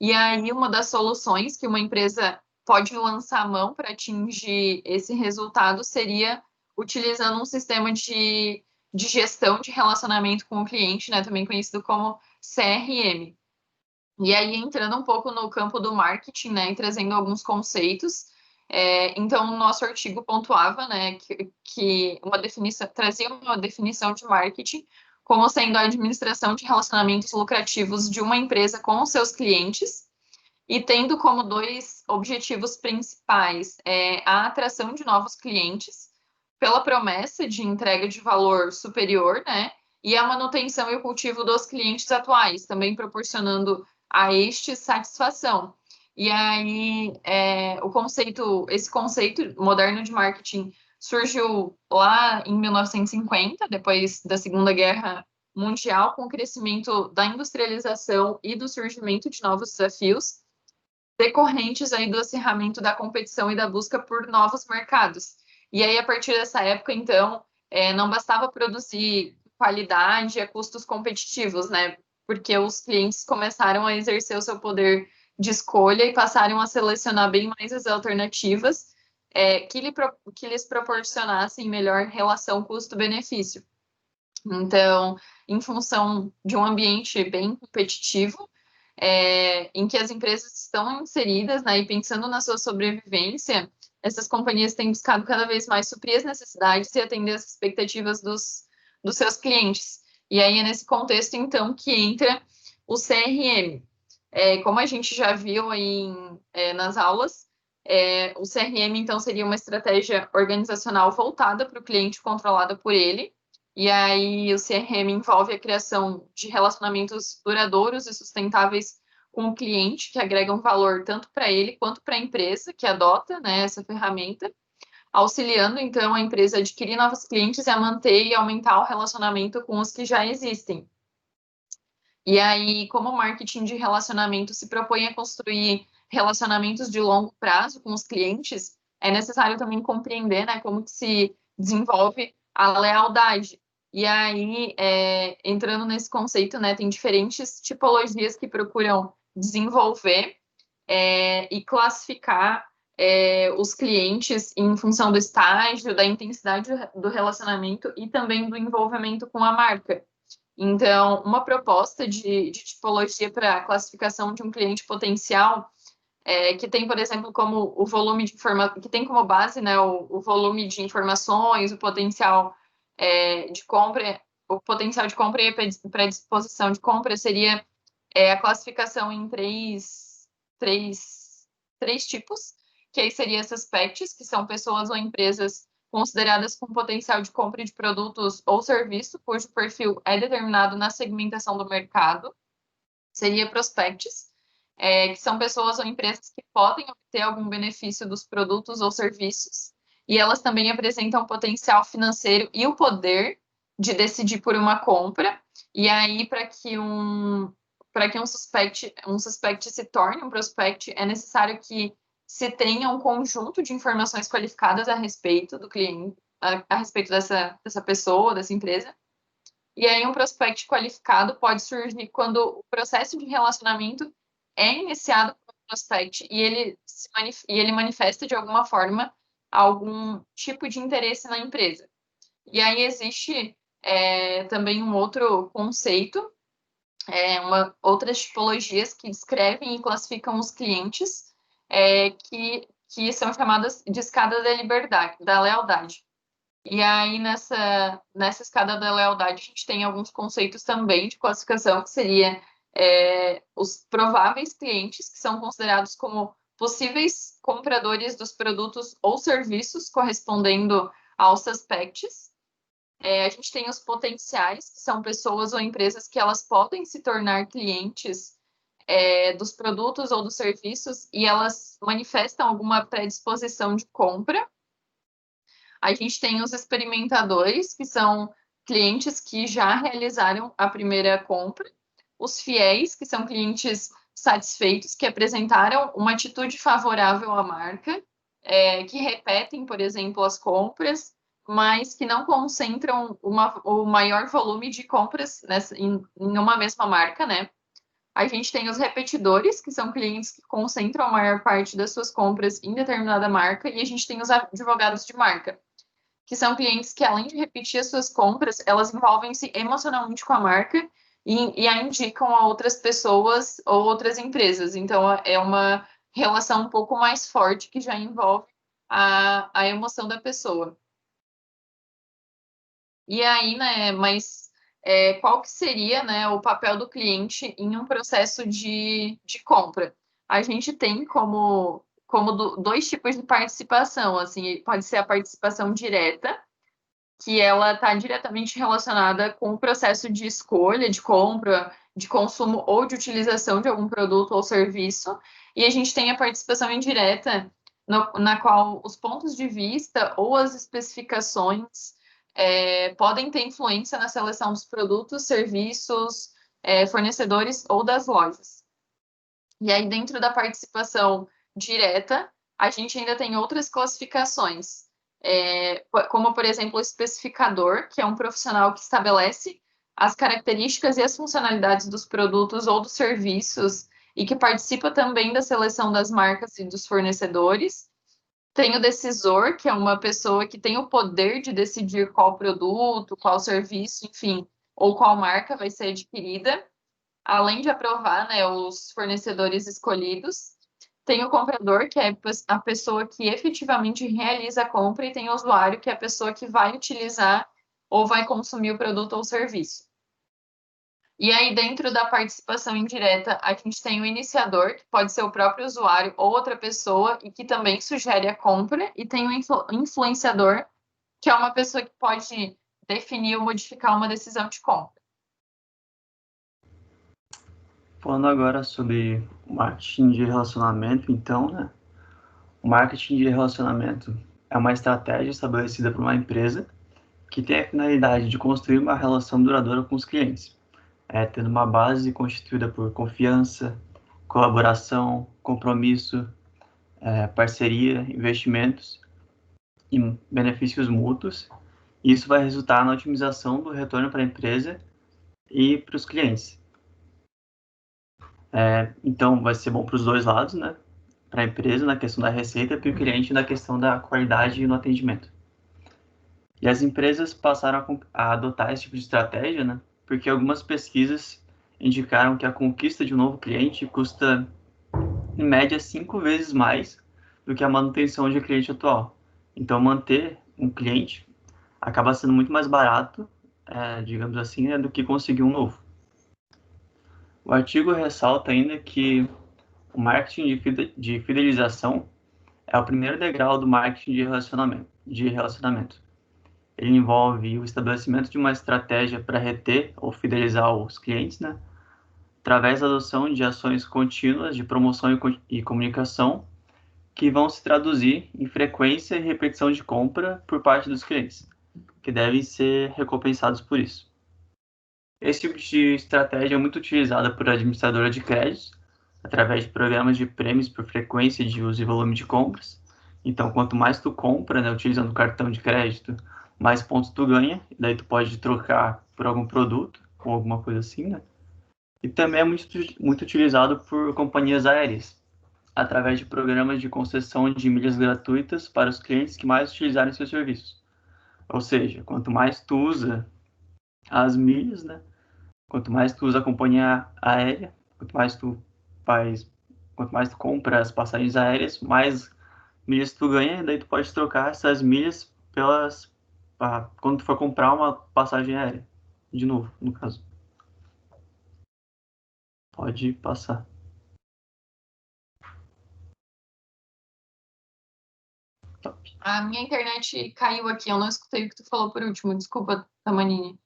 E aí, uma das soluções que uma empresa pode lançar a mão para atingir esse resultado seria utilizando um sistema de gestão de relacionamento com o cliente, né, também conhecido como CRM. E aí, entrando um pouco no campo do marketing, né, e trazendo alguns conceitos, então, o nosso artigo pontuava, né, que trazia uma definição de marketing como sendo a administração de relacionamentos lucrativos de uma empresa com os seus clientes, e tendo como 2 objetivos principais a atração de novos clientes, pela promessa de entrega de valor superior, né, e a manutenção e o cultivo dos clientes atuais, também proporcionando a estes satisfação. E aí, esse conceito moderno de marketing surgiu lá em 1950, depois da Segunda Guerra Mundial, com o crescimento da industrialização e do surgimento de novos desafios, decorrentes aí do acirramento da competição e da busca por novos mercados. E aí, a partir dessa época, então, não bastava produzir qualidade a custos competitivos, né? Porque os clientes começaram a exercer o seu poder de escolha e passaram a selecionar bem mais as alternativas que lhes proporcionassem melhor relação custo-benefício. Então, em função de um ambiente bem competitivo, em que as empresas estão inseridas, né, e pensando na sua sobrevivência, essas companhias têm buscado cada vez mais suprir as necessidades e atender as expectativas dos seus clientes. E aí é nesse contexto, então, que entra o CRM. Como a gente já viu aí nas aulas, o CRM, então, seria uma estratégia organizacional voltada para o cliente, controlada por ele. E aí o CRM envolve a criação de relacionamentos duradouros e sustentáveis com o cliente, que agregam valor tanto para ele quanto para a empresa que adota, né, essa ferramenta, auxiliando, então, a empresa a adquirir novos clientes e a manter e aumentar o relacionamento com os que já existem. E aí, como o marketing de relacionamento se propõe a construir relacionamentos de longo prazo com os clientes, é necessário também compreender, né, como que se desenvolve a lealdade. E aí, entrando nesse conceito, né, tem diferentes tipologias que procuram desenvolver e classificar os clientes em função do estágio, da intensidade do relacionamento e também do envolvimento com a marca. Então, uma proposta de tipologia para a classificação de um cliente potencial que tem, por exemplo, como o volume de informação, que tem como base, né, o volume de informações, o potencial de compra, e a predisposição de compra seria a classificação em três tipos, que aí seriam essas PETs, que são pessoas ou empresas consideradas com potencial de compra de produtos ou serviço, cujo perfil é determinado na segmentação do mercado. Seria prospects, que são pessoas ou empresas que podem obter algum benefício dos produtos ou serviços, e elas também apresentam potencial financeiro e o poder de decidir por uma compra. E aí, para que um suspect se torne um prospect, é necessário que se tenha um conjunto de informações qualificadas a respeito do cliente, a respeito dessa pessoa, dessa empresa. E aí um prospect qualificado pode surgir quando o processo de relacionamento é iniciado por um prospect e ele manifesta de alguma forma algum tipo de interesse na empresa. E aí existe também um outro conceito, outras tipologias que descrevem e classificam os clientes, que são chamadas de escada da lealdade. E aí, nessa escada da lealdade, a gente tem alguns conceitos também de classificação, que seria os prováveis clientes, que são considerados como possíveis compradores dos produtos ou serviços, correspondendo aos suspects. A gente tem os potenciais, que são pessoas ou empresas que elas podem se tornar clientes dos produtos ou dos serviços, e elas manifestam alguma predisposição de compra. A gente tem os experimentadores, que são clientes que já realizaram a primeira compra, os fiéis, que são clientes satisfeitos, que apresentaram uma atitude favorável à marca, que repetem, por exemplo, as compras, mas que não concentram o maior volume de compras em uma mesma marca, né? A gente tem os repetidores, que são clientes que concentram a maior parte das suas compras em determinada marca, e a gente tem os advogados de marca, que são clientes que, além de repetir as suas compras, elas envolvem-se emocionalmente com a marca e a indicam a outras pessoas ou outras empresas. Então, é uma relação um pouco mais forte que já envolve a emoção da pessoa. E aí, né, mas qual que seria, né, o papel do cliente em um processo de compra? A gente tem como dois tipos de participação, assim, pode ser a participação direta, que ela está diretamente relacionada com o processo de escolha, de compra, de consumo ou de utilização de algum produto ou serviço, e a gente tem a participação indireta, na qual os pontos de vista ou as especificações podem ter influência na seleção dos produtos, serviços, fornecedores ou das lojas. E aí, dentro da participação direta, a gente ainda tem outras classificações, como, por exemplo, o especificador, que é um profissional que estabelece as características e as funcionalidades dos produtos ou dos serviços e que participa também da seleção das marcas e dos fornecedores. Tem o decisor, que é uma pessoa que tem o poder de decidir qual produto, qual serviço, enfim, ou qual marca vai ser adquirida, além de aprovar, né, os fornecedores escolhidos. Tem o comprador, que é a pessoa que efetivamente realiza a compra, e tem o usuário, que é a pessoa que vai utilizar ou vai consumir o produto ou serviço. E aí, dentro da participação indireta, a gente tem o iniciador, que pode ser o próprio usuário ou outra pessoa, e que também sugere a compra, e tem o influenciador, que é uma pessoa que pode definir ou modificar uma decisão de compra. Falando agora sobre o marketing de relacionamento, então, né? O marketing de relacionamento é uma estratégia estabelecida por uma empresa que tem a finalidade de construir uma relação duradoura com os clientes, tendo uma base constituída por confiança, colaboração, compromisso, parceria, investimentos e benefícios mútuos. Isso vai resultar na otimização do retorno para a empresa e para os clientes. Então, vai ser bom para os dois lados, né? Para a empresa na questão da receita e para o cliente na questão da qualidade no atendimento. E as empresas passaram a adotar esse tipo de estratégia, né? Porque algumas pesquisas indicaram que a conquista de um novo cliente custa, em média, 5 vezes mais do que a manutenção de um cliente atual. Então, manter um cliente acaba sendo muito mais barato, digamos assim, né, do que conseguir um novo. O artigo ressalta ainda que o marketing de fidelização é o primeiro degrau do marketing de relacionamento. Ele envolve o estabelecimento de uma estratégia para reter ou fidelizar os clientes, né? Através da adoção de ações contínuas de promoção e comunicação que vão se traduzir em frequência e repetição de compra por parte dos clientes, que devem ser recompensados por isso. Esse tipo de estratégia é muito utilizada por administradora de créditos, através de programas de prêmios por frequência de uso e volume de compras. Então, quanto mais tu compra, né, utilizando o cartão de crédito, mais pontos tu ganha, e daí tu pode trocar por algum produto, ou alguma coisa assim, né? E também é muito utilizado por companhias aéreas, através de programas de concessão de milhas gratuitas para os clientes que mais utilizarem seus serviços. Ou seja, quanto mais tu usa as milhas, né? Quanto mais tu usa a companhia aérea, quanto mais tu compra as passagens aéreas, mais milhas tu ganha, e daí tu pode trocar essas milhas quando tu for comprar uma passagem aérea. De novo, no caso. Pode passar. A minha internet caiu aqui, eu não escutei o que tu falou por último. Desculpa, Tamanini.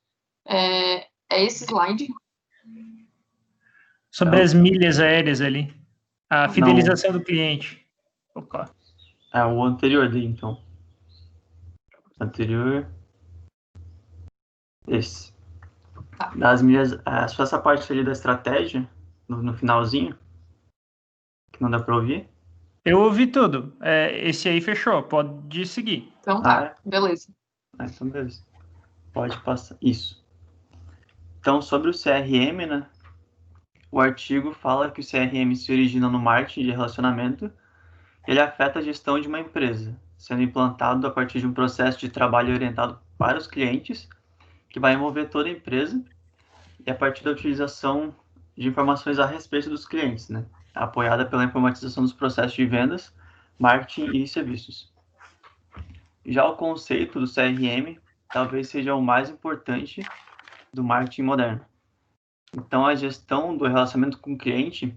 É esse slide? Sobre as milhas aéreas ali. A fidelização do cliente. Opa. É o anterior dele, então. Anterior. Esse. Tá. Só essa parte ali da estratégia, no finalzinho, que não dá para ouvir. Eu ouvi tudo. Esse aí fechou. Pode seguir. Então tá, beleza. Então beleza. Pode passar. Isso. Então, sobre o CRM, né? O artigo fala que o CRM se origina no marketing de relacionamento. Ele afeta a gestão de uma empresa, sendo implantado a partir de um processo de trabalho orientado para os clientes, que vai envolver toda a empresa, e a partir da utilização de informações a respeito dos clientes, né? Apoiada pela informatização dos processos de vendas, marketing e serviços. Já o conceito do CRM talvez seja o mais importante do marketing moderno. Então, a gestão do relacionamento com o cliente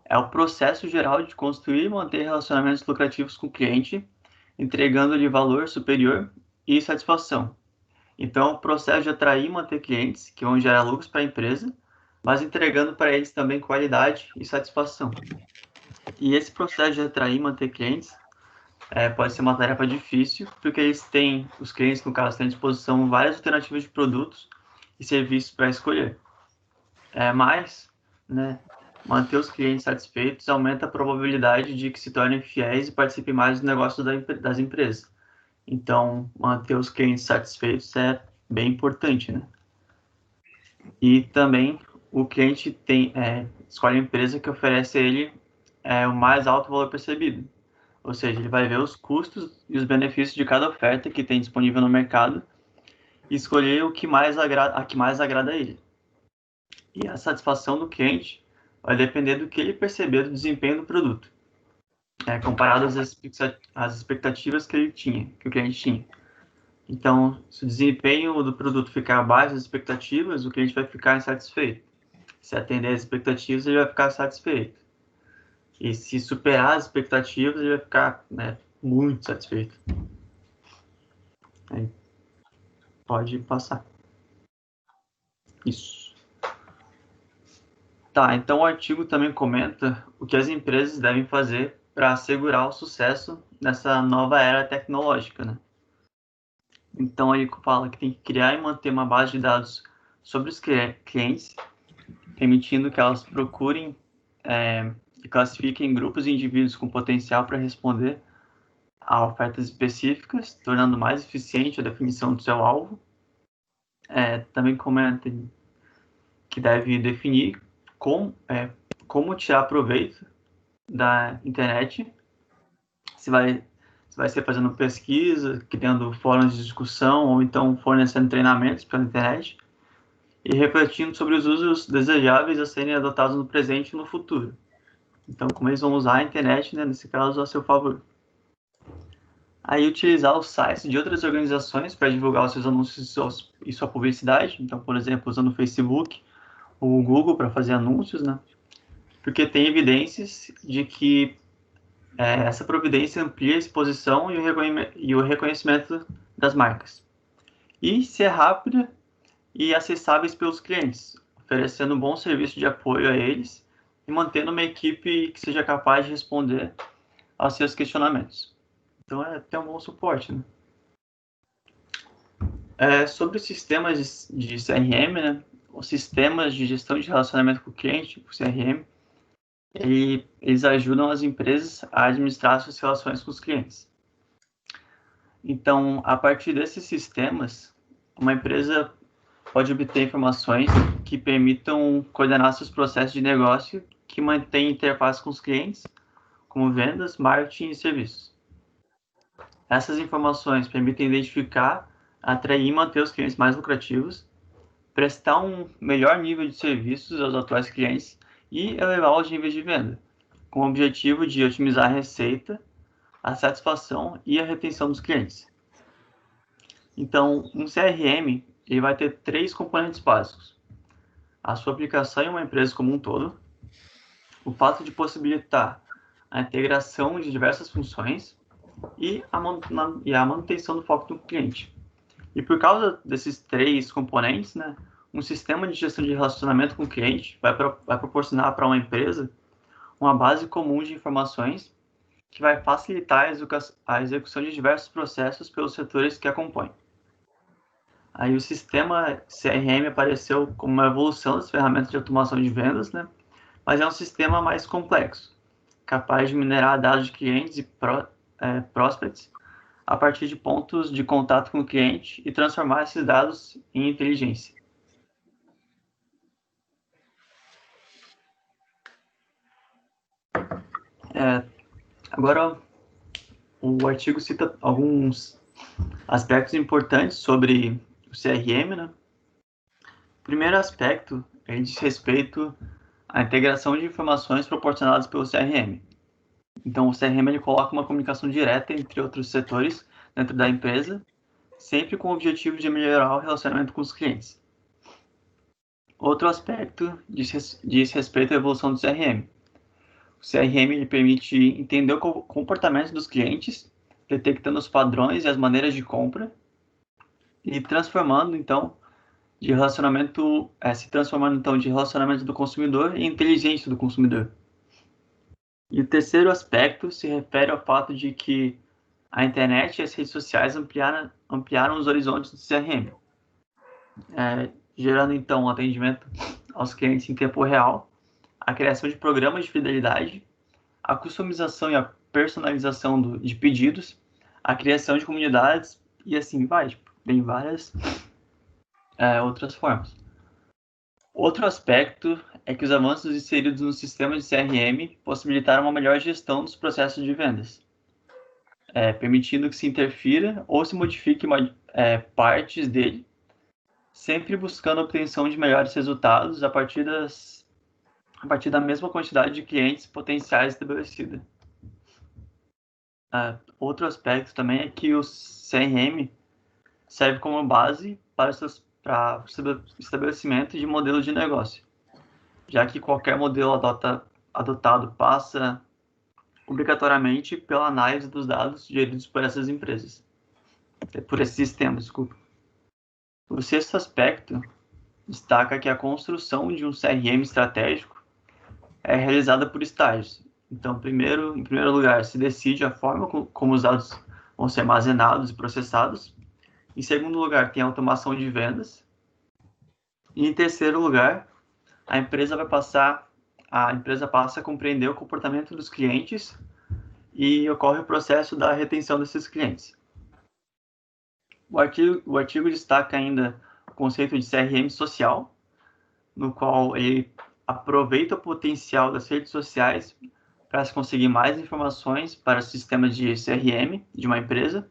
é o processo geral de construir e manter relacionamentos lucrativos com o cliente, entregando-lhe valor superior e satisfação. Então, é o processo de atrair e manter clientes que vão gerar lucros para a empresa, mas entregando para eles também qualidade e satisfação. E esse processo de atrair e manter clientes pode ser uma tarefa difícil, porque os clientes, no caso, têm à disposição várias alternativas de produtos e serviços para escolher. Mas, né, manter os clientes satisfeitos aumenta a probabilidade de que se tornem fiéis e participem mais dos negócios das empresas. Então, manter os clientes satisfeitos é bem importante, né? E também o cliente escolhe a empresa que oferece a ele o mais alto valor percebido. Ou seja, ele vai ver os custos e os benefícios de cada oferta que tem disponível no mercado e escolher a que mais agrada a ele. E a satisfação do cliente vai depender do que ele perceber do desempenho do produto, comparado às expectativas que o cliente tinha. Então, se o desempenho do produto ficar abaixo das expectativas, o cliente vai ficar insatisfeito. Se atender às expectativas, ele vai ficar satisfeito. E se superar as expectativas, ele vai ficar, muito satisfeito. Aí, pode passar. Isso. Tá, então o artigo também comenta o que as empresas devem fazer para assegurar o sucesso nessa nova era tecnológica, né? Então ele fala que tem que criar e manter uma base de dados sobre os clientes, permitindo que elas procurem e classifiquem grupos de indivíduos com potencial para responder a ofertas específicas, tornando mais eficiente a definição do seu alvo. Também comenta que deve definir como tirar proveito da internet, se vai ser fazendo pesquisa, criando fóruns de discussão, ou então fornecendo treinamentos pela internet, e refletindo sobre os usos desejáveis a serem adotados no presente e no futuro. Então, como eles vão usar a internet, né, nesse caso, a seu favor. Aí, utilizar os sites de outras organizações para divulgar os seus anúncios e sua publicidade. Então, por exemplo, usando o Facebook ou o Google para fazer anúncios, né? Porque tem evidências de que essa providência amplia a exposição e o reconhecimento das marcas. E ser rápida e acessíveis pelos clientes, oferecendo um bom serviço de apoio a eles e mantendo uma equipe que seja capaz de responder aos seus questionamentos. Então, tem um bom suporte, né? Sobre os sistemas de CRM, né? Os sistemas de gestão de relacionamento com o cliente, o CRM, eles ajudam as empresas a administrar suas relações com os clientes. Então, a partir desses sistemas, uma empresa pode obter informações que permitam coordenar seus processos de negócio que mantêm interface com os clientes, como vendas, marketing e serviços. Essas informações permitem identificar, atrair e manter os clientes mais lucrativos, prestar um melhor nível de serviços aos atuais clientes e elevar os níveis de venda, com o objetivo de otimizar a receita, a satisfação e a retenção dos clientes. Então, um CRM ele vai ter 3 componentes básicos: a sua aplicação em uma empresa como um todo, o fato de possibilitar a integração de diversas funções e a manutenção do foco do cliente. E por causa desses 3 componentes, né, um sistema de gestão de relacionamento com o cliente vai proporcionar para uma empresa uma base comum de informações que vai facilitar a execução de diversos processos pelos setores que a compõem. Aí o sistema CRM apareceu como uma evolução das ferramentas de automação de vendas, né? Mas é um sistema mais complexo, capaz de minerar dados de clientes e prospects a partir de pontos de contato com o cliente e transformar esses dados em inteligência. Agora, o artigo cita alguns aspectos importantes sobre o CRM, né? O primeiro aspecto diz respeito à integração de informações proporcionadas pelo CRM. Então, o CRM ele coloca uma comunicação direta entre outros setores dentro da empresa, sempre com o objetivo de melhorar o relacionamento com os clientes. Outro aspecto diz respeito à evolução do CRM. O CRM ele permite entender o comportamento dos clientes, detectando os padrões e as maneiras de compra e transformando, então, se transformando, então, de relacionamento do consumidor em inteligência do consumidor. E o terceiro aspecto se refere ao fato de que a internet e as redes sociais ampliaram os horizontes do CRM, gerando, então, um atendimento aos clientes em tempo real, a criação de programas de fidelidade, a customização e a personalização de pedidos, a criação de comunidades e assim vai. Tem várias outras formas. Outro aspecto é que os avanços inseridos no sistema de CRM possibilitaram uma melhor gestão dos processos de vendas, permitindo que se interfira ou se modifique partes dele, sempre buscando a obtenção de melhores resultados a partir da mesma quantidade de clientes potenciais estabelecida. Outro aspecto também é que o CRM serve como base para o estabelecimento de modelos de negócio, já que qualquer modelo adotado passa obrigatoriamente pela análise dos dados geridos por essas empresas, por esse sistema, desculpa. O sexto aspecto destaca que a construção de um CRM estratégico é realizada por estágios. Então, em primeiro lugar, se decide a forma como os dados vão ser armazenados e processados. Em segundo lugar, tem a automação de vendas. E em terceiro lugar, a empresa passa a compreender o comportamento dos clientes e ocorre o processo da retenção desses clientes. O artigo destaca ainda o conceito de CRM social, no qual ele aproveita o potencial das redes sociais para se conseguir mais informações para o sistema de CRM de uma empresa,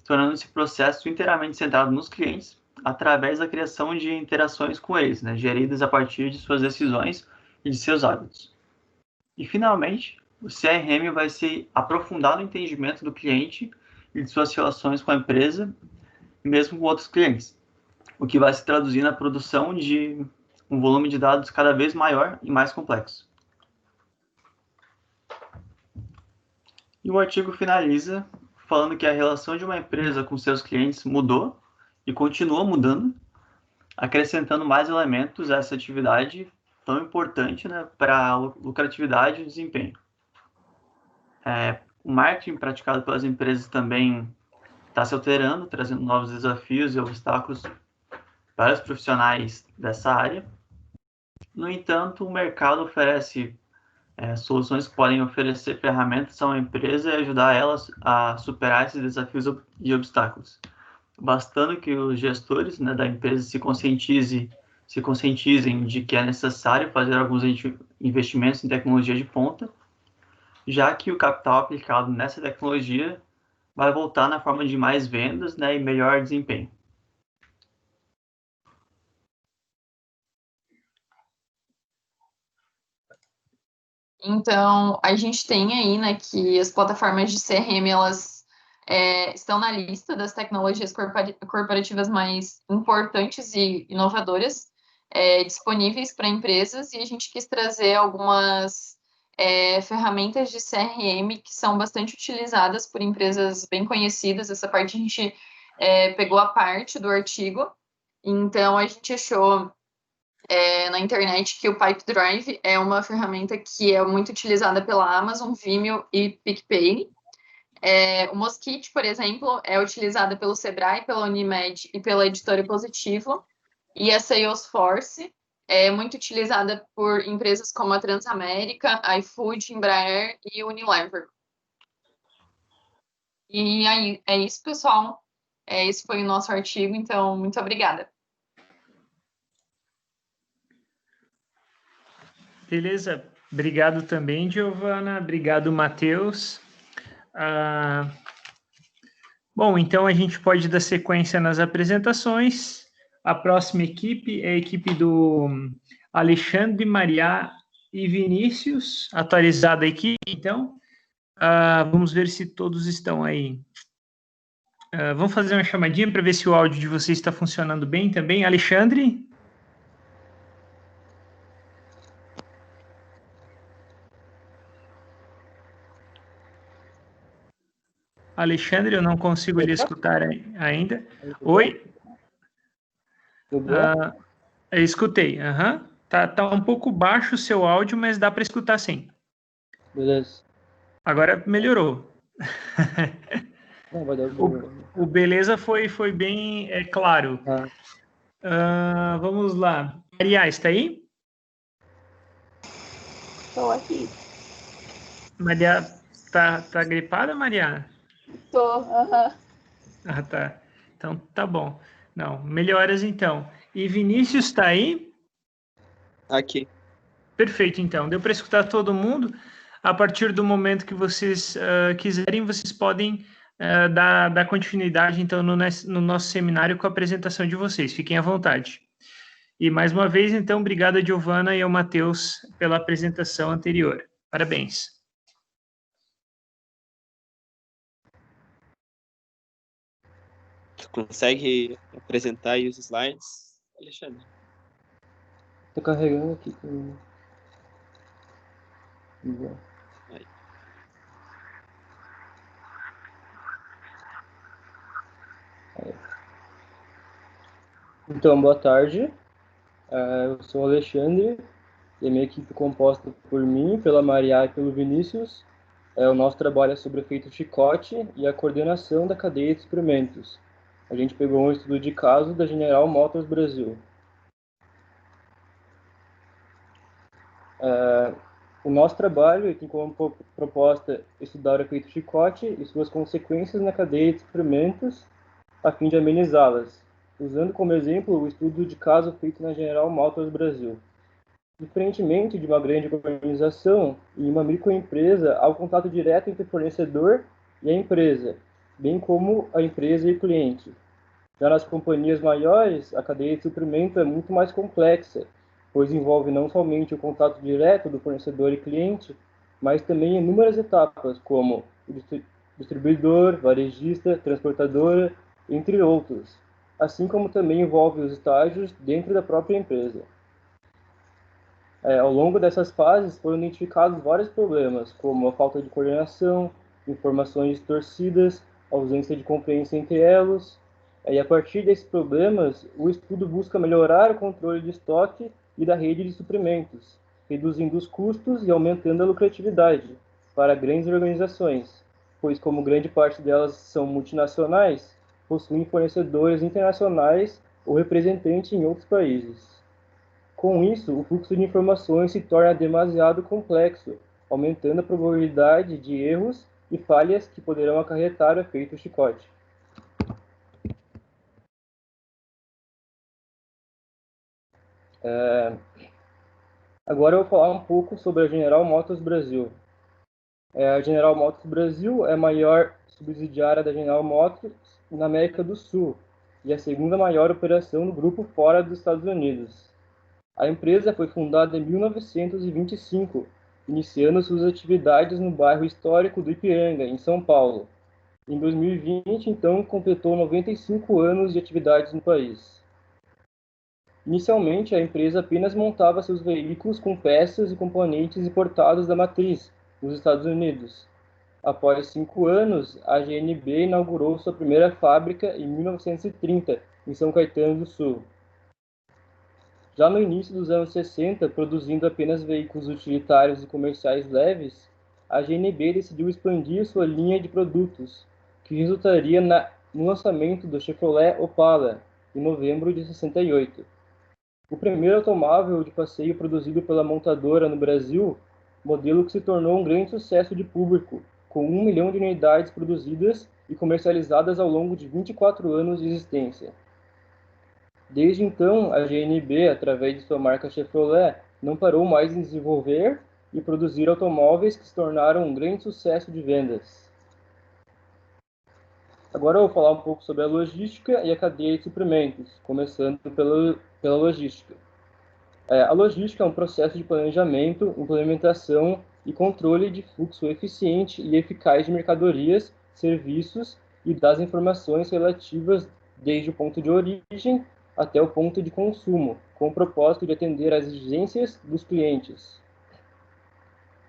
tornando esse processo inteiramente centrado nos clientes, através da criação de interações com eles, geridas a partir de suas decisões e de seus hábitos. E, finalmente, o CRM vai se aprofundar no entendimento do cliente e de suas relações com a empresa, mesmo com outros clientes, o que vai se traduzir na produção de um volume de dados cada vez maior e mais complexo. E o artigo finaliza falando que a relação de uma empresa com seus clientes mudou e continua mudando, acrescentando mais elementos a essa atividade tão importante para a lucratividade e desempenho. O marketing praticado pelas empresas também está se alterando, trazendo novos desafios e obstáculos para os profissionais dessa área. No entanto, o mercado oferece soluções que podem oferecer ferramentas a uma empresa e ajudar elas a superar esses desafios e obstáculos. Bastando que os gestores da empresa se conscientizem de que é necessário fazer alguns investimentos em tecnologia de ponta, já que o capital aplicado nessa tecnologia vai voltar na forma de mais vendas e melhor desempenho. Então, a gente tem aí, que as plataformas de CRM, elas estão na lista das tecnologias corporativas mais importantes e inovadoras disponíveis para empresas, e a gente quis trazer algumas ferramentas de CRM que são bastante utilizadas por empresas bem conhecidas. Essa parte a gente pegou a parte do artigo, então a gente achou na internet que o Pipedrive é uma ferramenta que é muito utilizada pela Amazon, Vimeo e PicPay. O Mosquite, por exemplo, é utilizada pelo Sebrae, pela Unimed e pela Editora Positivo. E a Salesforce é muito utilizada por empresas como a Transamérica, a iFood, Embraer e Unilever. E aí, é isso, pessoal. Esse foi o nosso artigo, então, muito obrigada. Beleza. Obrigado também, Giovana. Obrigado, Matheus. Bom, então a gente pode dar sequência nas apresentações. A próxima equipe é a equipe do Alexandre, Maria e Vinícius, atualizada a equipe, então. Vamos ver se todos estão aí. Vamos fazer uma chamadinha para ver se o áudio de vocês está funcionando bem também. Alexandre? Alexandre, eu não consigo lhe escutar ainda. Oi? Escutei. Tá um pouco baixo o seu áudio, mas dá para escutar sim. Beleza. Agora melhorou. Não, vai dar O beleza foi bem claro. Vamos lá. Maria, está aí? Estou aqui. Maria, tá gripada, Maria? Tô. Tá. Então, tá bom. Não, melhoras então. E Vinícius está aí? Aqui. Perfeito, então. Deu para escutar todo mundo? A partir do momento que vocês quiserem, vocês podem dar continuidade, então, no nosso seminário com a apresentação de vocês. Fiquem à vontade. E, mais uma vez, então, obrigado a Giovana e ao Matheus pela apresentação anterior. Parabéns. Tu consegue apresentar aí os slides, Alexandre? Tô carregando aqui. Aí. Então, boa tarde. Eu sou o Alexandre e a minha equipe é composta por mim, pela Maria e pelo Vinícius. O nosso trabalho é sobre o efeito chicote e a coordenação da cadeia de suprimentos. A gente pegou um estudo de caso da General Motors Brasil. O nosso trabalho tem como proposta estudar o efeito chicote e suas consequências na cadeia de suprimentos, a fim de amenizá-las, usando como exemplo o estudo de caso feito na General Motors Brasil. Diferentemente de uma grande organização, em uma microempresa há o contato direto entre o fornecedor e a empresa, bem como a empresa e o cliente. Já nas companhias maiores, a cadeia de suprimento é muito mais complexa, pois envolve não somente o contato direto do fornecedor e cliente, mas também inúmeras etapas, como o distribuidor, varejista, transportadora, entre outros, assim como também envolve os estágios dentro da própria empresa. Ao longo dessas fases foram identificados vários problemas, como a falta de coordenação, informações distorcidas, ausência de compreensão entre elos. E a partir desses problemas, o estudo busca melhorar o controle de estoque e da rede de suprimentos, reduzindo os custos e aumentando a lucratividade para grandes organizações, pois como grande parte delas são multinacionais, possuem fornecedores internacionais ou representantes em outros países. Com isso, o fluxo de informações se torna demasiado complexo, aumentando a probabilidade de erros e falhas que poderão acarretar o efeito chicote. Agora eu vou falar um pouco sobre a General Motors Brasil. A General Motors Brasil é a maior subsidiária da General Motors na América do Sul e a segunda maior operação do grupo fora dos Estados Unidos. A empresa foi fundada em 1925, iniciando suas atividades no bairro histórico do Ipiranga, em São Paulo. Em 2020, então, completou 95 anos de atividades no país. Inicialmente, a empresa apenas montava seus veículos com peças e componentes importados da matriz, nos Estados Unidos. Após 5 anos, a GNB inaugurou sua primeira fábrica em 1930, em São Caetano do Sul. Já no início dos anos 60, produzindo apenas veículos utilitários e comerciais leves, a GNB decidiu expandir sua linha de produtos, que resultaria no lançamento do Chevrolet Opala, em novembro de 68. O primeiro automóvel de passeio produzido pela montadora no Brasil, modelo que se tornou um grande sucesso de público, com 1 milhão de unidades produzidas e comercializadas ao longo de 24 anos de existência. Desde então, a GNB, através de sua marca Chevrolet, não parou mais em desenvolver e produzir automóveis que se tornaram um grande sucesso de vendas. Agora eu vou falar um pouco sobre a logística e a cadeia de suprimentos, começando pela logística. A logística é um processo de planejamento, implementação e controle de fluxo eficiente e eficaz de mercadorias, serviços e das informações relativas desde o ponto de origem até o ponto de consumo, com o propósito de atender às exigências dos clientes.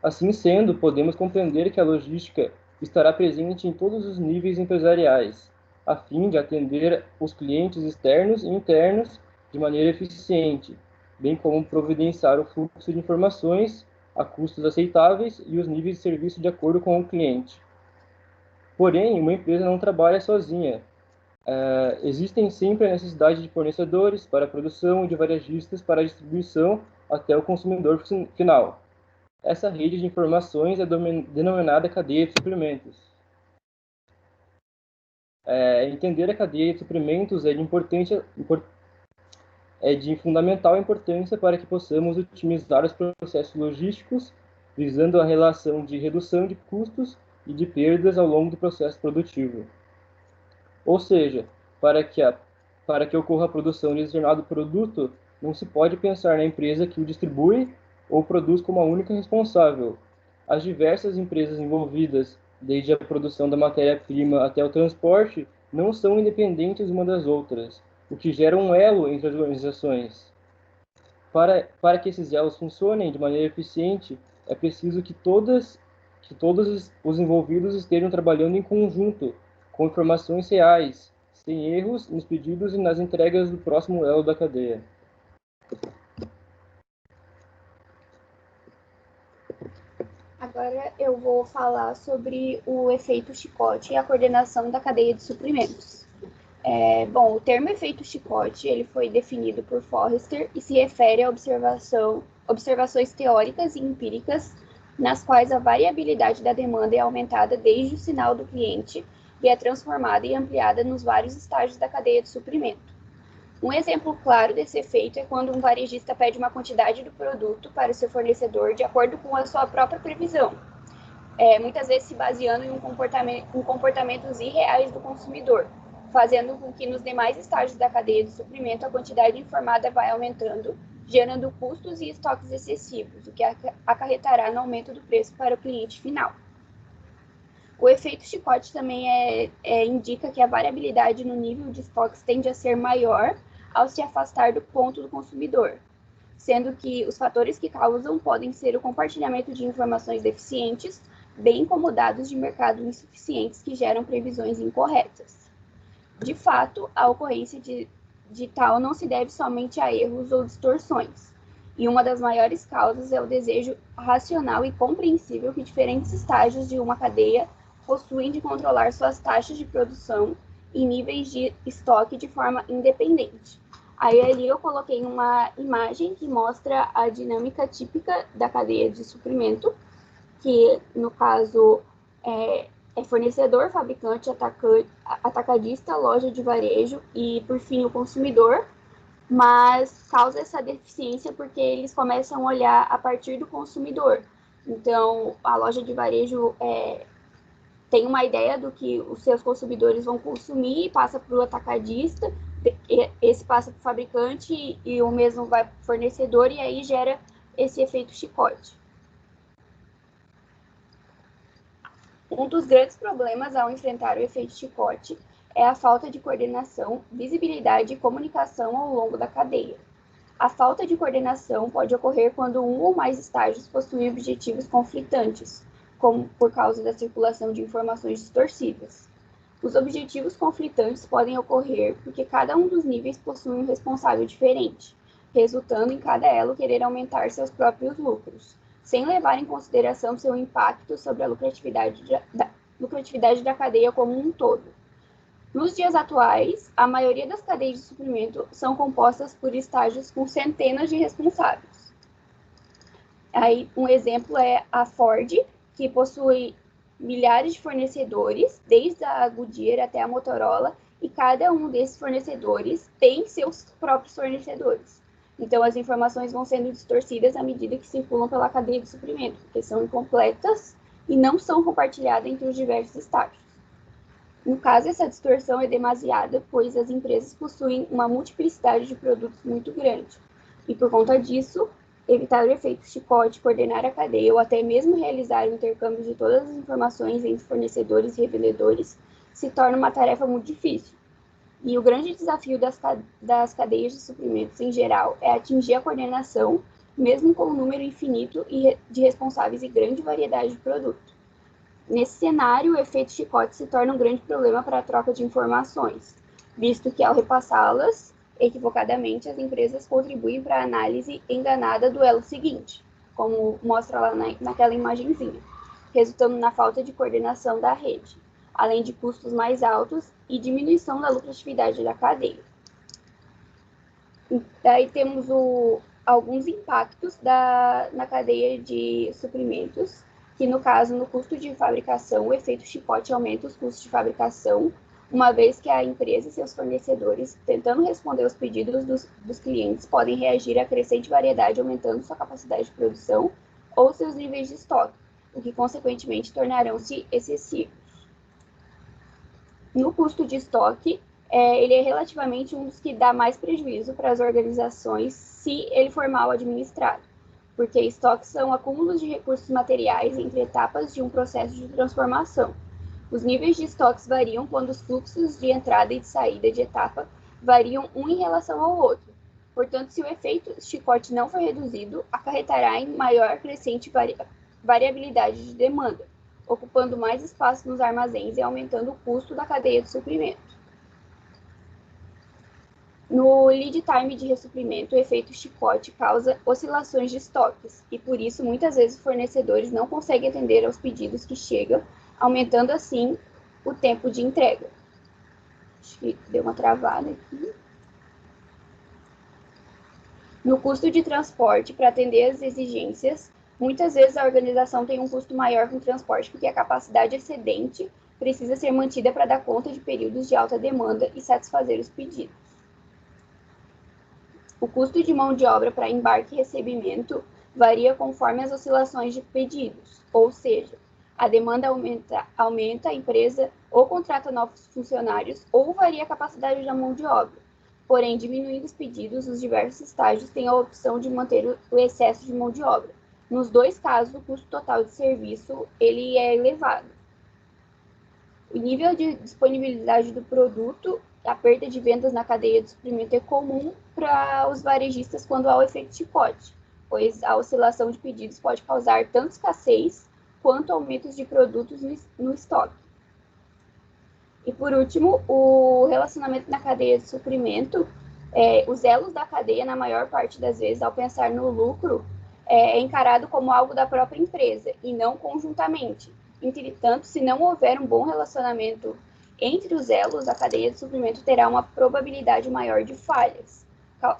Assim sendo, podemos compreender que a logística estará presente em todos os níveis empresariais, a fim de atender os clientes externos e internos de maneira eficiente, bem como providenciar o fluxo de informações a custos aceitáveis e os níveis de serviço de acordo com o cliente. Porém, uma empresa não trabalha sozinha. Existem sempre a necessidade de fornecedores para a produção e de varejistas para a distribuição até o consumidor final. Essa rede de informações é denominada cadeia de suprimentos. Entender a cadeia de suprimentos é de fundamental importância para que possamos otimizar os processos logísticos, visando a relação de redução de custos e de perdas ao longo do processo produtivo. Ou seja, para que ocorra a produção de determinado produto, não se pode pensar na empresa que o distribui ou produz como a única responsável. As diversas empresas envolvidas, desde a produção da matéria-prima até o transporte, não são independentes uma das outras, o que gera um elo entre as organizações. Para que esses elos funcionem de maneira eficiente, é preciso que todos os envolvidos estejam trabalhando em conjunto, com informações reais, sem erros nos pedidos e nas entregas do próximo elo da cadeia. Agora eu vou falar sobre o efeito chicote e a coordenação da cadeia de suprimentos. O termo efeito chicote ele foi definido por Forrester e se refere a observações teóricas e empíricas nas quais a variabilidade da demanda é aumentada desde o sinal do cliente e é transformada e ampliada nos vários estágios da cadeia de suprimento. Um exemplo claro desse efeito é quando um varejista pede uma quantidade do produto para o seu fornecedor de acordo com a sua própria previsão, muitas vezes se baseando em comportamentos irreais do consumidor, fazendo com que nos demais estágios da cadeia de suprimento a quantidade informada vai aumentando, gerando custos e estoques excessivos, o que acarretará no aumento do preço para o cliente final. O efeito chicote também indica que a variabilidade no nível de estoques tende a ser maior ao se afastar do ponto do consumidor, sendo que os fatores que causam podem ser o compartilhamento de informações deficientes, bem como dados de mercado insuficientes que geram previsões incorretas. De fato, a ocorrência de tal não se deve somente a erros ou distorções, e uma das maiores causas é o desejo racional e compreensível que diferentes estágios de uma cadeia possuem de controlar suas taxas de produção e níveis de estoque de forma independente. Aí ali eu coloquei uma imagem que mostra a dinâmica típica da cadeia de suprimento, que no caso é fornecedor, fabricante, atacadista, loja de varejo e, por fim, o consumidor, mas causa essa deficiência porque eles começam a olhar a partir do consumidor. Então, a loja de varejo tem uma ideia do que os seus consumidores vão consumir, passa para o atacadista, esse passa para o fabricante e o mesmo vai para o fornecedor, e aí gera esse efeito chicote. Um dos grandes problemas ao enfrentar o efeito chicote é a falta de coordenação, visibilidade e comunicação ao longo da cadeia. A falta de coordenação pode ocorrer quando um ou mais estágios possuem objetivos conflitantes, como por causa da circulação de informações distorcidas. Os objetivos conflitantes podem ocorrer porque cada um dos níveis possui um responsável diferente, resultando em cada elo querer aumentar seus próprios lucros, sem levar em consideração seu impacto sobre a lucratividade da cadeia como um todo. Nos dias atuais, a maioria das cadeias de suprimento são compostas por estágios com centenas de responsáveis. Aí, um exemplo é a Ford, que possui milhares de fornecedores, desde a Goodyear até a Motorola, e cada um desses fornecedores tem seus próprios fornecedores. Então, as informações vão sendo distorcidas à medida que circulam pela cadeia de suprimento, porque são incompletas e não são compartilhadas entre os diversos estágios. No caso, essa distorção é demasiada, pois as empresas possuem uma multiplicidade de produtos muito grande. E, por conta disso, evitar o efeito chicote, coordenar a cadeia ou até mesmo realizar o intercâmbio de todas as informações entre fornecedores e revendedores se torna uma tarefa muito difícil. E o grande desafio das cadeias de suprimentos em geral é atingir a coordenação, mesmo com um número infinito de responsáveis e grande variedade de produtos. Nesse cenário, o efeito chicote se torna um grande problema para a troca de informações, visto que, ao repassá-las equivocadamente, as empresas contribuem para a análise enganada do elo seguinte, como mostra lá naquela imagenzinha, resultando na falta de coordenação da rede, além de custos mais altos e diminuição da lucratividade da cadeia. Daí temos alguns impactos na cadeia de suprimentos, que no caso, no custo de fabricação, o efeito chicote aumenta os custos de fabricação, uma vez que a empresa e seus fornecedores, tentando responder aos pedidos dos clientes, podem reagir à crescente variedade, aumentando sua capacidade de produção ou seus níveis de estoque, o que, consequentemente, tornarão-se excessivos. No custo de estoque, ele é relativamente um dos que dá mais prejuízo para as organizações se ele for mal administrado, porque estoques são acúmulos de recursos materiais entre etapas de um processo de transformação. Os níveis de estoques variam quando os fluxos de entrada e de saída de etapa variam um em relação ao outro. Portanto, se o efeito chicote não for reduzido, acarretará em maior crescente variabilidade de demanda, ocupando mais espaço nos armazéns e aumentando o custo da cadeia de suprimento. No lead time de ressuprimento, o efeito chicote causa oscilações de estoques e, por isso, muitas vezes os fornecedores não conseguem atender aos pedidos que chegam, aumentando, assim, o tempo de entrega. Acho que deu uma travada aqui. No custo de transporte, para atender às exigências, muitas vezes a organização tem um custo maior com o transporte porque a capacidade excedente precisa ser mantida para dar conta de períodos de alta demanda e satisfazer os pedidos. O custo de mão de obra para embarque e recebimento varia conforme as oscilações de pedidos, ou seja, a demanda aumenta, a empresa ou contrata novos funcionários ou varia a capacidade da mão de obra. Porém, diminuindo os pedidos, os diversos estágios têm a opção de manter o excesso de mão de obra. Nos dois casos, o custo total de serviço ele é elevado. O nível de disponibilidade do produto, a perda de vendas na cadeia de suprimento é comum para os varejistas quando há o efeito chicote, pois a oscilação de pedidos pode causar tanto escassez quanto aumentos de produtos no estoque. E, por último, o relacionamento na cadeia de suprimento, os elos da cadeia, na maior parte das vezes, ao pensar no lucro, é encarado como algo da própria empresa e não conjuntamente. Entretanto, se não houver um bom relacionamento entre os elos, a cadeia de suprimento terá uma probabilidade maior de falhas.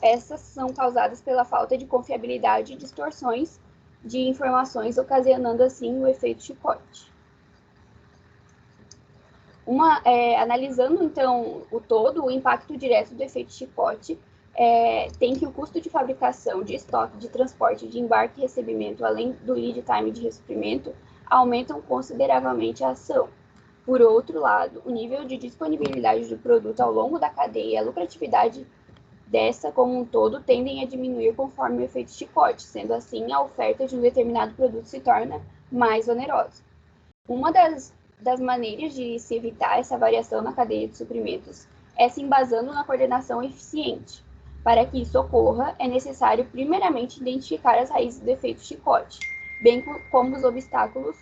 Essas são causadas pela falta de confiabilidade e distorções de informações, ocasionando, assim, o efeito chicote. Analisando, então, o impacto direto do efeito chicote, tem que o custo de fabricação, de estoque, de transporte, de embarque e recebimento, além do lead time de ressuprimento, aumentam consideravelmente a ação. Por outro lado, o nível de disponibilidade do produto ao longo da cadeia e a lucratividade dessa como um todo tendem a diminuir conforme o efeito chicote, sendo assim, a oferta de um determinado produto se torna mais onerosa. Uma das maneiras de se evitar essa variação na cadeia de suprimentos é se embasando na coordenação eficiente. Para que isso ocorra, é necessário primeiramente identificar as raízes do efeito chicote, bem como os obstáculos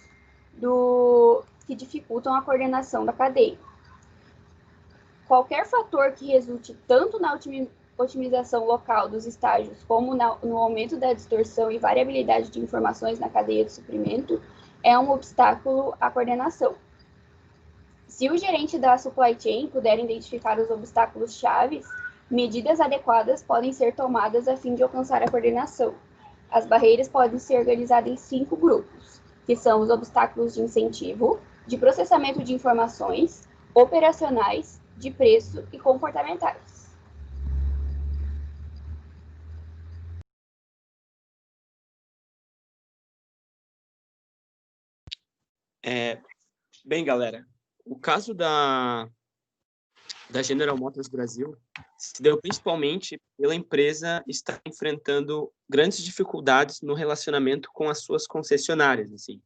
que dificultam a coordenação da cadeia. Qualquer fator que resulte tanto na otimização local dos estágios, como no aumento da distorção e variabilidade de informações na cadeia de suprimento, é um obstáculo à coordenação. Se o gerente da supply chain puder identificar os obstáculos chaves, medidas adequadas podem ser tomadas a fim de alcançar a coordenação. As barreiras podem ser organizadas em 5 grupos, que são os obstáculos de incentivo, de processamento de informações, operacionais, de preço e comportamentais. Bem, galera, o caso da General Motors Brasil se deu principalmente pela empresa estar enfrentando grandes dificuldades no relacionamento com as suas concessionárias. Assim.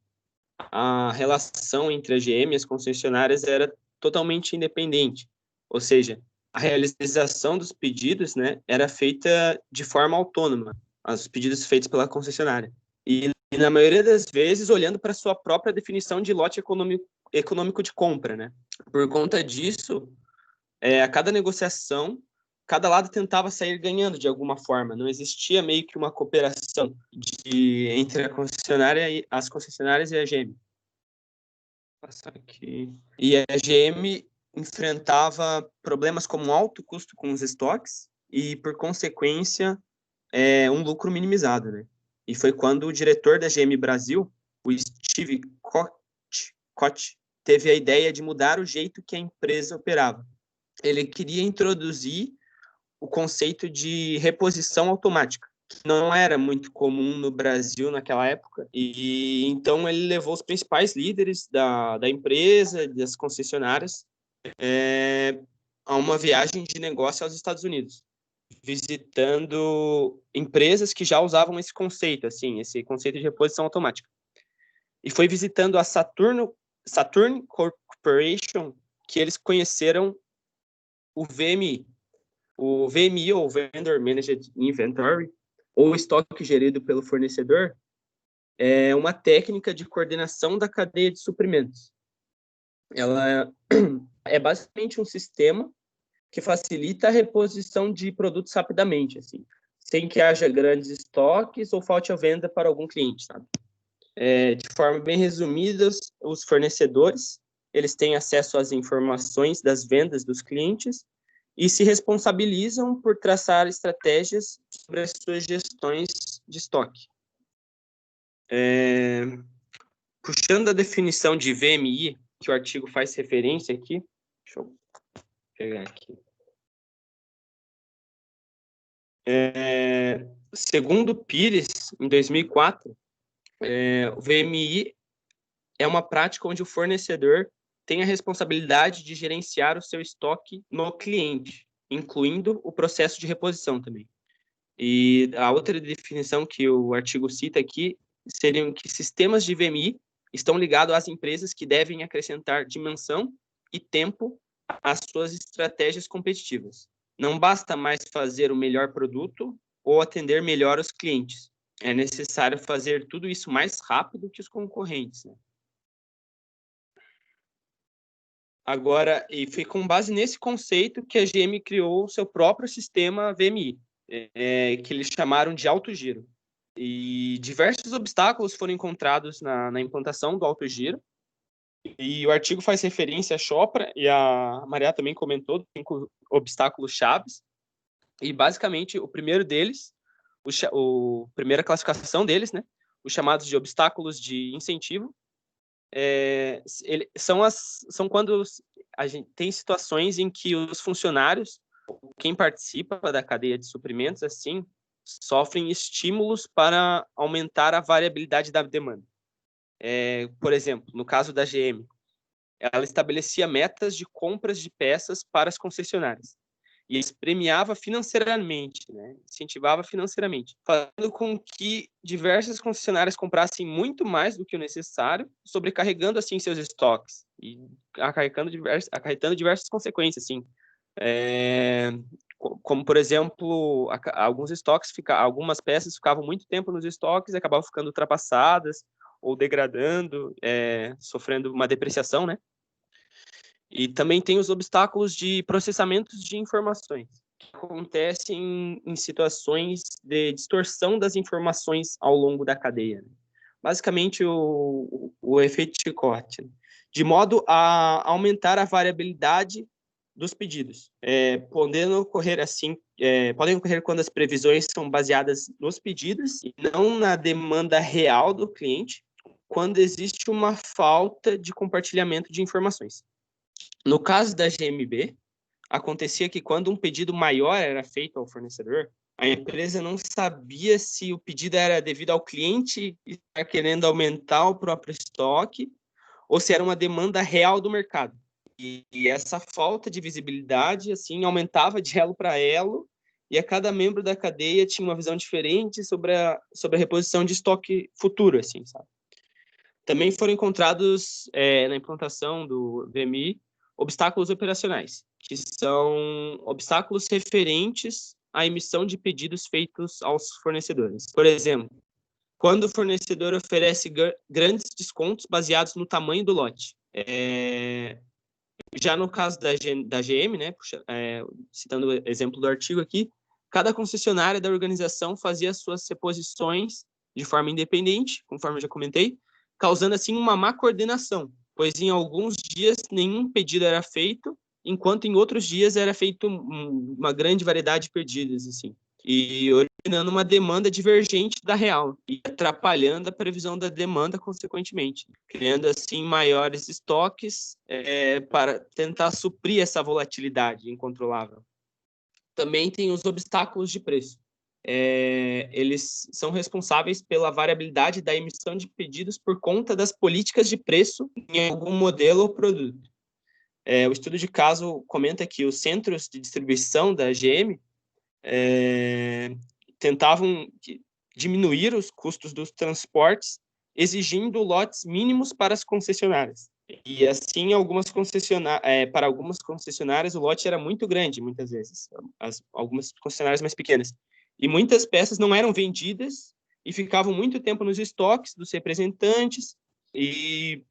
A relação entre a GM e as concessionárias era totalmente independente, ou seja, a realização dos pedidos, né, era feita de forma autônoma, os pedidos feitos pela concessionária. E na maioria das vezes, olhando para a sua própria definição de lote econômico de compra, né? Por conta disso, a cada negociação, cada lado tentava sair ganhando de alguma forma. Não existia meio que uma cooperação entre as concessionárias e a GM. Vou passar aqui. E a GM enfrentava problemas como alto custo com os estoques e, por consequência, um lucro minimizado, né? E foi quando o diretor da GM Brasil, o Steve Koch, teve a ideia de mudar o jeito que a empresa operava. Ele queria introduzir o conceito de reposição automática, que não era muito comum no Brasil naquela época. E então ele levou os principais líderes da empresa, das concessionárias, a uma viagem de negócio aos Estados Unidos, visitando empresas que já usavam esse conceito, assim, esse conceito de reposição automática. E foi visitando a Saturn Corporation que eles conheceram o VMI. O VMI, ou Vendor Managed Inventory, ou estoque gerido pelo fornecedor, é uma técnica de coordenação da cadeia de suprimentos. Ela é basicamente um sistema que facilita a reposição de produtos rapidamente, assim, sem que haja grandes estoques ou falte a venda para algum cliente, sabe? De forma bem resumida, os fornecedores, eles têm acesso às informações das vendas dos clientes e se responsabilizam por traçar estratégias sobre as suas gestões de estoque. Puxando a definição de VMI, que o artigo faz referência aqui, deixa eu pegar aqui. Segundo Pires, em 2004, o VMI é uma prática onde o fornecedor tem a responsabilidade de gerenciar o seu estoque no cliente, incluindo o processo de reposição também. E a outra definição que o artigo cita aqui seriam que sistemas de VMI estão ligados às empresas que devem acrescentar dimensão e tempo às suas estratégias competitivas. Não basta mais fazer o melhor produto ou atender melhor os clientes. É necessário fazer tudo isso mais rápido que os concorrentes, né? Agora, e foi com base nesse conceito que a GM criou o seu próprio sistema VMI, que eles chamaram de alto giro. E diversos obstáculos foram encontrados na implantação do alto giro. E o artigo faz referência a Chopra, e a Maria também comentou, 5 obstáculos chaves. E, basicamente, o primeiro deles, primeira classificação deles, né, os chamados de obstáculos de incentivo, são quando a gente tem situações em que os funcionários, quem participa da cadeia de suprimentos, assim, sofrem estímulos para aumentar a variabilidade da demanda. Por exemplo, no caso da GM, ela estabelecia metas de compras de peças para as concessionárias e premiava financeiramente, né? Incentivava financeiramente, fazendo com que diversas concessionárias comprassem muito mais do que o necessário, sobrecarregando assim seus estoques e acarretando diversas consequências, assim. Como, por exemplo, algumas peças ficavam muito tempo nos estoques e acabavam ficando ultrapassadas ou degradando, sofrendo uma depreciação, né? E também tem os obstáculos de processamento de informações. que acontece em situações de distorção das informações ao longo da cadeia. Basicamente, o efeito chicote, de modo a aumentar a variabilidade dos pedidos. Podem ocorrer quando as previsões são baseadas nos pedidos e não na demanda real do cliente, quando existe uma falta de compartilhamento de informações. No caso da GMB, acontecia que quando um pedido maior era feito ao fornecedor, a empresa não sabia se o pedido era devido ao cliente estar querendo aumentar o próprio estoque ou se era uma demanda real do mercado. E essa falta de visibilidade assim aumentava de elo para elo, e a cada membro da cadeia tinha uma visão diferente sobre a reposição de estoque futuro, assim, sabe? Também foram encontrados na implantação do VMI obstáculos operacionais, que são obstáculos referentes à emissão de pedidos feitos aos fornecedores. Por exemplo, quando o fornecedor oferece grandes descontos baseados no tamanho do lote. Já no caso da GM, né, citando o exemplo do artigo aqui, cada concessionária da organização fazia suas reposições de forma independente, conforme eu já comentei, causando assim uma má coordenação, pois em alguns dias nenhum pedido era feito, enquanto em outros dias era feito uma grande variedade de pedidos, assim, e originando uma demanda divergente da real e atrapalhando a previsão da demanda consequentemente, criando assim maiores estoques para tentar suprir essa volatilidade incontrolável. Também tem os obstáculos de preço. Eles são responsáveis pela variabilidade da emissão de pedidos por conta das políticas de preço em algum modelo ou produto. O estudo de caso comenta que os centros de distribuição da GM tentavam diminuir os custos dos transportes, exigindo lotes mínimos para as concessionárias. E assim, para algumas concessionárias, o lote era muito grande, muitas vezes, algumas concessionárias mais pequenas. E muitas peças não eram vendidas e ficavam muito tempo nos estoques dos representantes e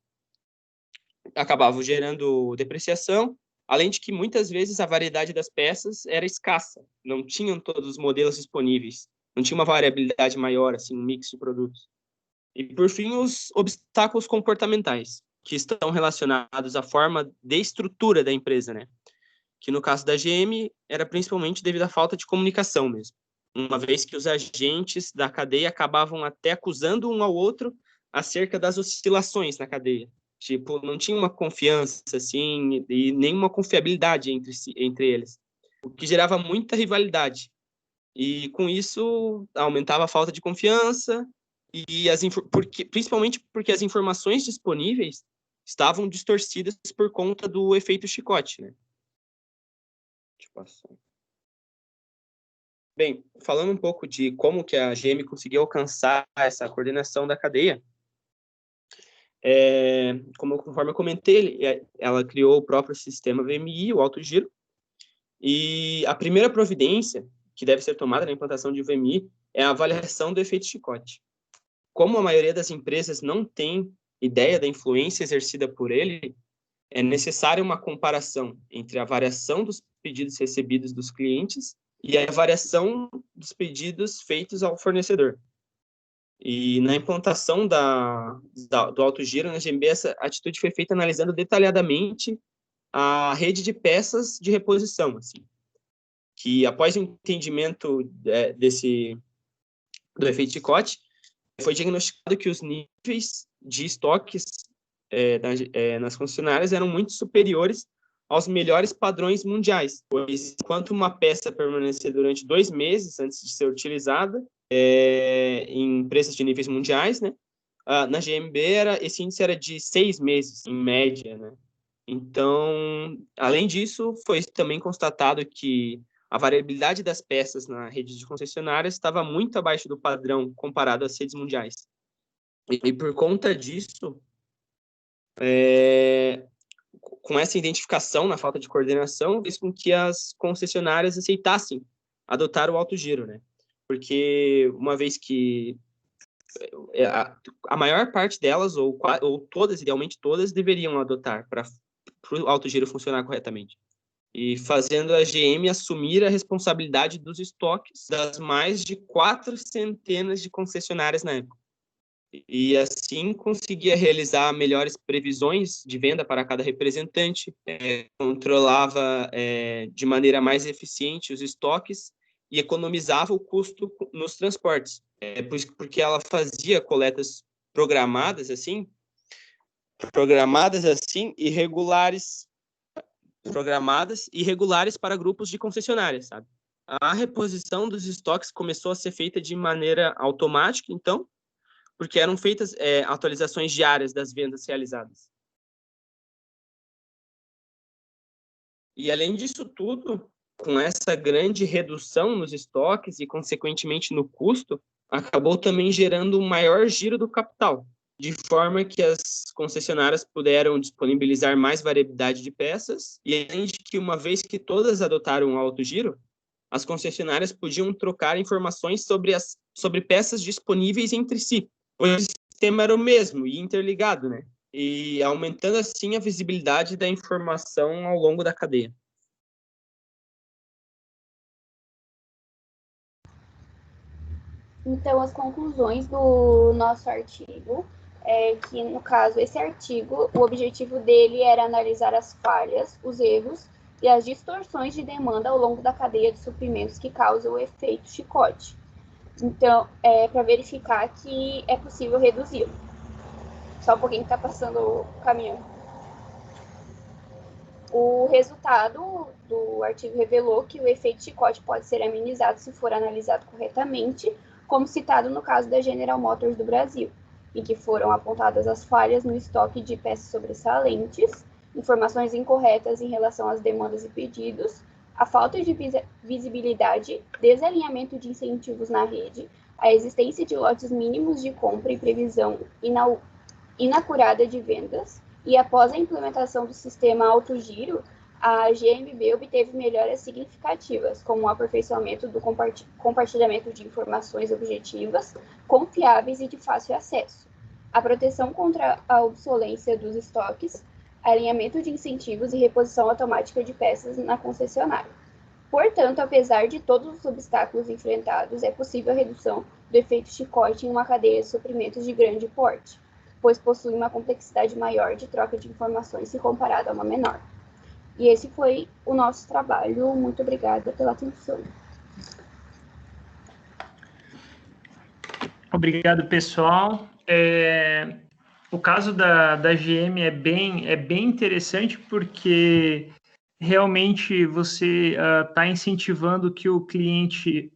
acabavam gerando depreciação, além de que muitas vezes a variedade das peças era escassa, não tinham todos os modelos disponíveis, não tinha uma variabilidade maior, assim, um mix de produtos. E, por fim, os obstáculos comportamentais, que estão relacionados à forma de estrutura da empresa, né? Que no caso da GM era principalmente devido à falta de comunicação mesmo, uma vez que os agentes da cadeia acabavam até acusando um ao outro acerca das oscilações na cadeia. Tipo, não tinha uma confiança, assim, e nenhuma confiabilidade entre eles, o que gerava muita rivalidade. E, com isso, aumentava a falta de confiança, principalmente porque as informações disponíveis estavam distorcidas por conta do efeito chicote, né? Deixa eu passar. Bem, falando um pouco de como que a GM conseguiu alcançar essa coordenação da cadeia, conforme eu comentei, ela criou o próprio sistema VMI, o alto giro, e a primeira providência que deve ser tomada na implantação de VMI é a avaliação do efeito chicote. Como a maioria das empresas não tem ideia da influência exercida por ele, é necessária uma comparação entre a variação dos pedidos recebidos dos clientes e a variação dos pedidos feitos ao fornecedor. E na implantação do alto giro na GMB, essa atitude foi feita analisando detalhadamente a rede de peças de reposição, assim, que após o entendimento do efeito chicote, foi diagnosticado que os níveis de estoques nas concessionárias eram muito superiores aos melhores padrões mundiais, pois enquanto uma peça permanecer durante 2 meses antes de ser utilizada, em empresas de níveis mundiais, né? Na GMB esse índice era de 6 meses, em média, né? Então, além disso, foi também constatado que a variabilidade das peças na rede de concessionárias estava muito abaixo do padrão comparado às redes mundiais. E por conta disso, com essa identificação na falta de coordenação, fez com que as concessionárias aceitassem adotar o alto giro, né? Porque uma vez que a maior parte delas, ou todas, idealmente todas, deveriam adotar para o alto giro funcionar corretamente. e fazendo a GM assumir a responsabilidade dos estoques das mais de 400 de concessionárias na época. E assim conseguia realizar melhores previsões de venda para cada representante, controlava de maneira mais eficiente os estoques e economizava o custo nos transportes, porque ela fazia coletas programadas assim e regulares para grupos de concessionárias, sabe? A reposição dos estoques começou a ser feita de maneira automática, então, porque eram feitas atualizações diárias das vendas realizadas. E, além disso tudo, com essa grande redução nos estoques e, consequentemente, no custo, acabou também gerando um maior giro do capital, de forma que as concessionárias puderam disponibilizar mais variedade de peças, e além de que, uma vez que todas adotaram o alto giro, as concessionárias podiam trocar informações sobre peças disponíveis entre si, pois o sistema era o mesmo e interligado, né? E aumentando assim a visibilidade da informação ao longo da cadeia. Então, as conclusões do nosso artigo é que, no caso, esse artigo, o objetivo dele era analisar as falhas, os erros e as distorções de demanda ao longo da cadeia de suprimentos que causam o efeito chicote. Então, para verificar que é possível reduzi-lo. Só um pouquinho que está passando o caminhão. O resultado do artigo revelou que o efeito chicote pode ser amenizado se for analisado corretamente, como citado no caso da General Motors do Brasil, em que foram apontadas as falhas no estoque de peças sobressalentes, informações incorretas em relação às demandas e pedidos, a falta de visibilidade, desalinhamento de incentivos na rede, a existência de lotes mínimos de compra e previsão inacurada de vendas, e após a implementação do sistema alto giro, a GMB obteve melhoras significativas, como o aperfeiçoamento do compartilhamento de informações objetivas, confiáveis e de fácil acesso, a proteção contra a obsolência dos estoques, alinhamento de incentivos e reposição automática de peças na concessionária. Portanto, apesar de todos os obstáculos enfrentados, é possível a redução do efeito chicote em uma cadeia de suprimentos de grande porte, pois possui uma complexidade maior de troca de informações se comparado a uma menor. E esse foi o nosso trabalho. Muito obrigada pela atenção. Obrigado, pessoal. O caso da GM é bem interessante porque realmente você está incentivando que o cliente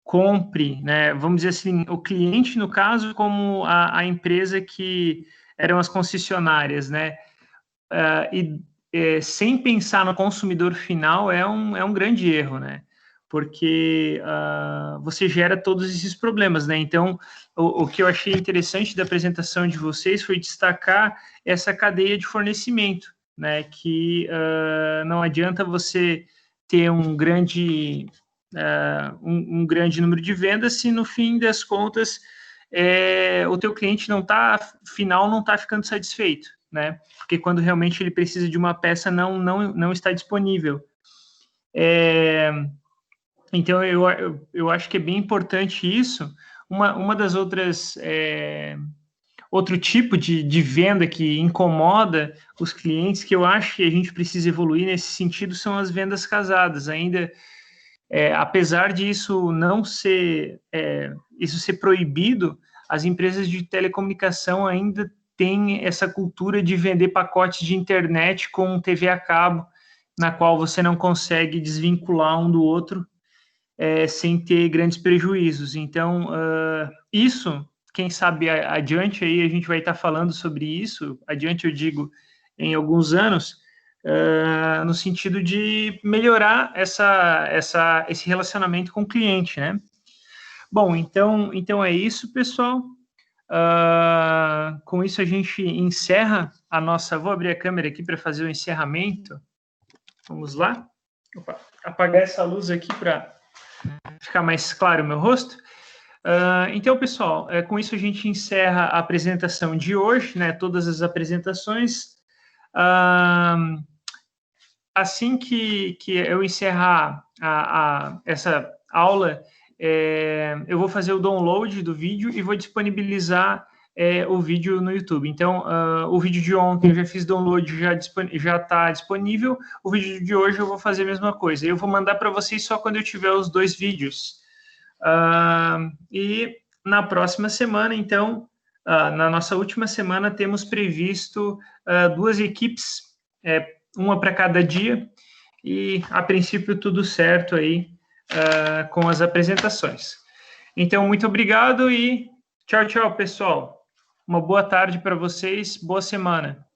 compre, né? Vamos dizer assim, o cliente, no caso, como a empresa que eram as concessionárias, né? Sem pensar no consumidor final é um grande erro, né? Porque você gera todos esses problemas, né? Então, o que eu achei interessante da apresentação de vocês foi destacar essa cadeia de fornecimento, né? Que não adianta você ter um grande número de vendas se no fim das contas o teu cliente não está ficando satisfeito, né? Porque quando realmente ele precisa de uma peça não está disponível. Então, eu acho que é bem importante isso. Uma das outras... outro tipo de venda que incomoda os clientes, que eu acho que a gente precisa evoluir nesse sentido, são as vendas casadas. Ainda, apesar disso não ser... isso ser proibido, as empresas de telecomunicação ainda têm essa cultura de vender pacotes de internet com TV a cabo, na qual você não consegue desvincular um do outro, sem ter grandes prejuízos. Então, isso, quem sabe adiante aí a gente vai estar falando sobre isso, adiante eu digo em alguns anos, no sentido de melhorar esse relacionamento com o cliente, né? Bom, então é isso, pessoal. Com isso a gente encerra a nossa... Vou abrir a câmera aqui para fazer o encerramento. Vamos lá. Opa, apagar essa luz aqui para ficar mais claro o meu rosto. Então, pessoal, com isso a gente encerra a apresentação de hoje, né? Todas as apresentações. A assim que eu encerrar essa aula, eu vou fazer o download do vídeo e vou disponibilizar o vídeo no YouTube. Então, o vídeo de ontem eu já fiz download, já está disponível. O vídeo de hoje eu vou fazer a mesma coisa. Eu vou mandar para vocês só quando eu tiver os 2 vídeos. E na próxima semana, então, na nossa última semana, temos previsto 2 equipes, uma para cada dia, e a princípio tudo certo aí com as apresentações. Então, muito obrigado e tchau, tchau, pessoal. Uma boa tarde para vocês, boa semana.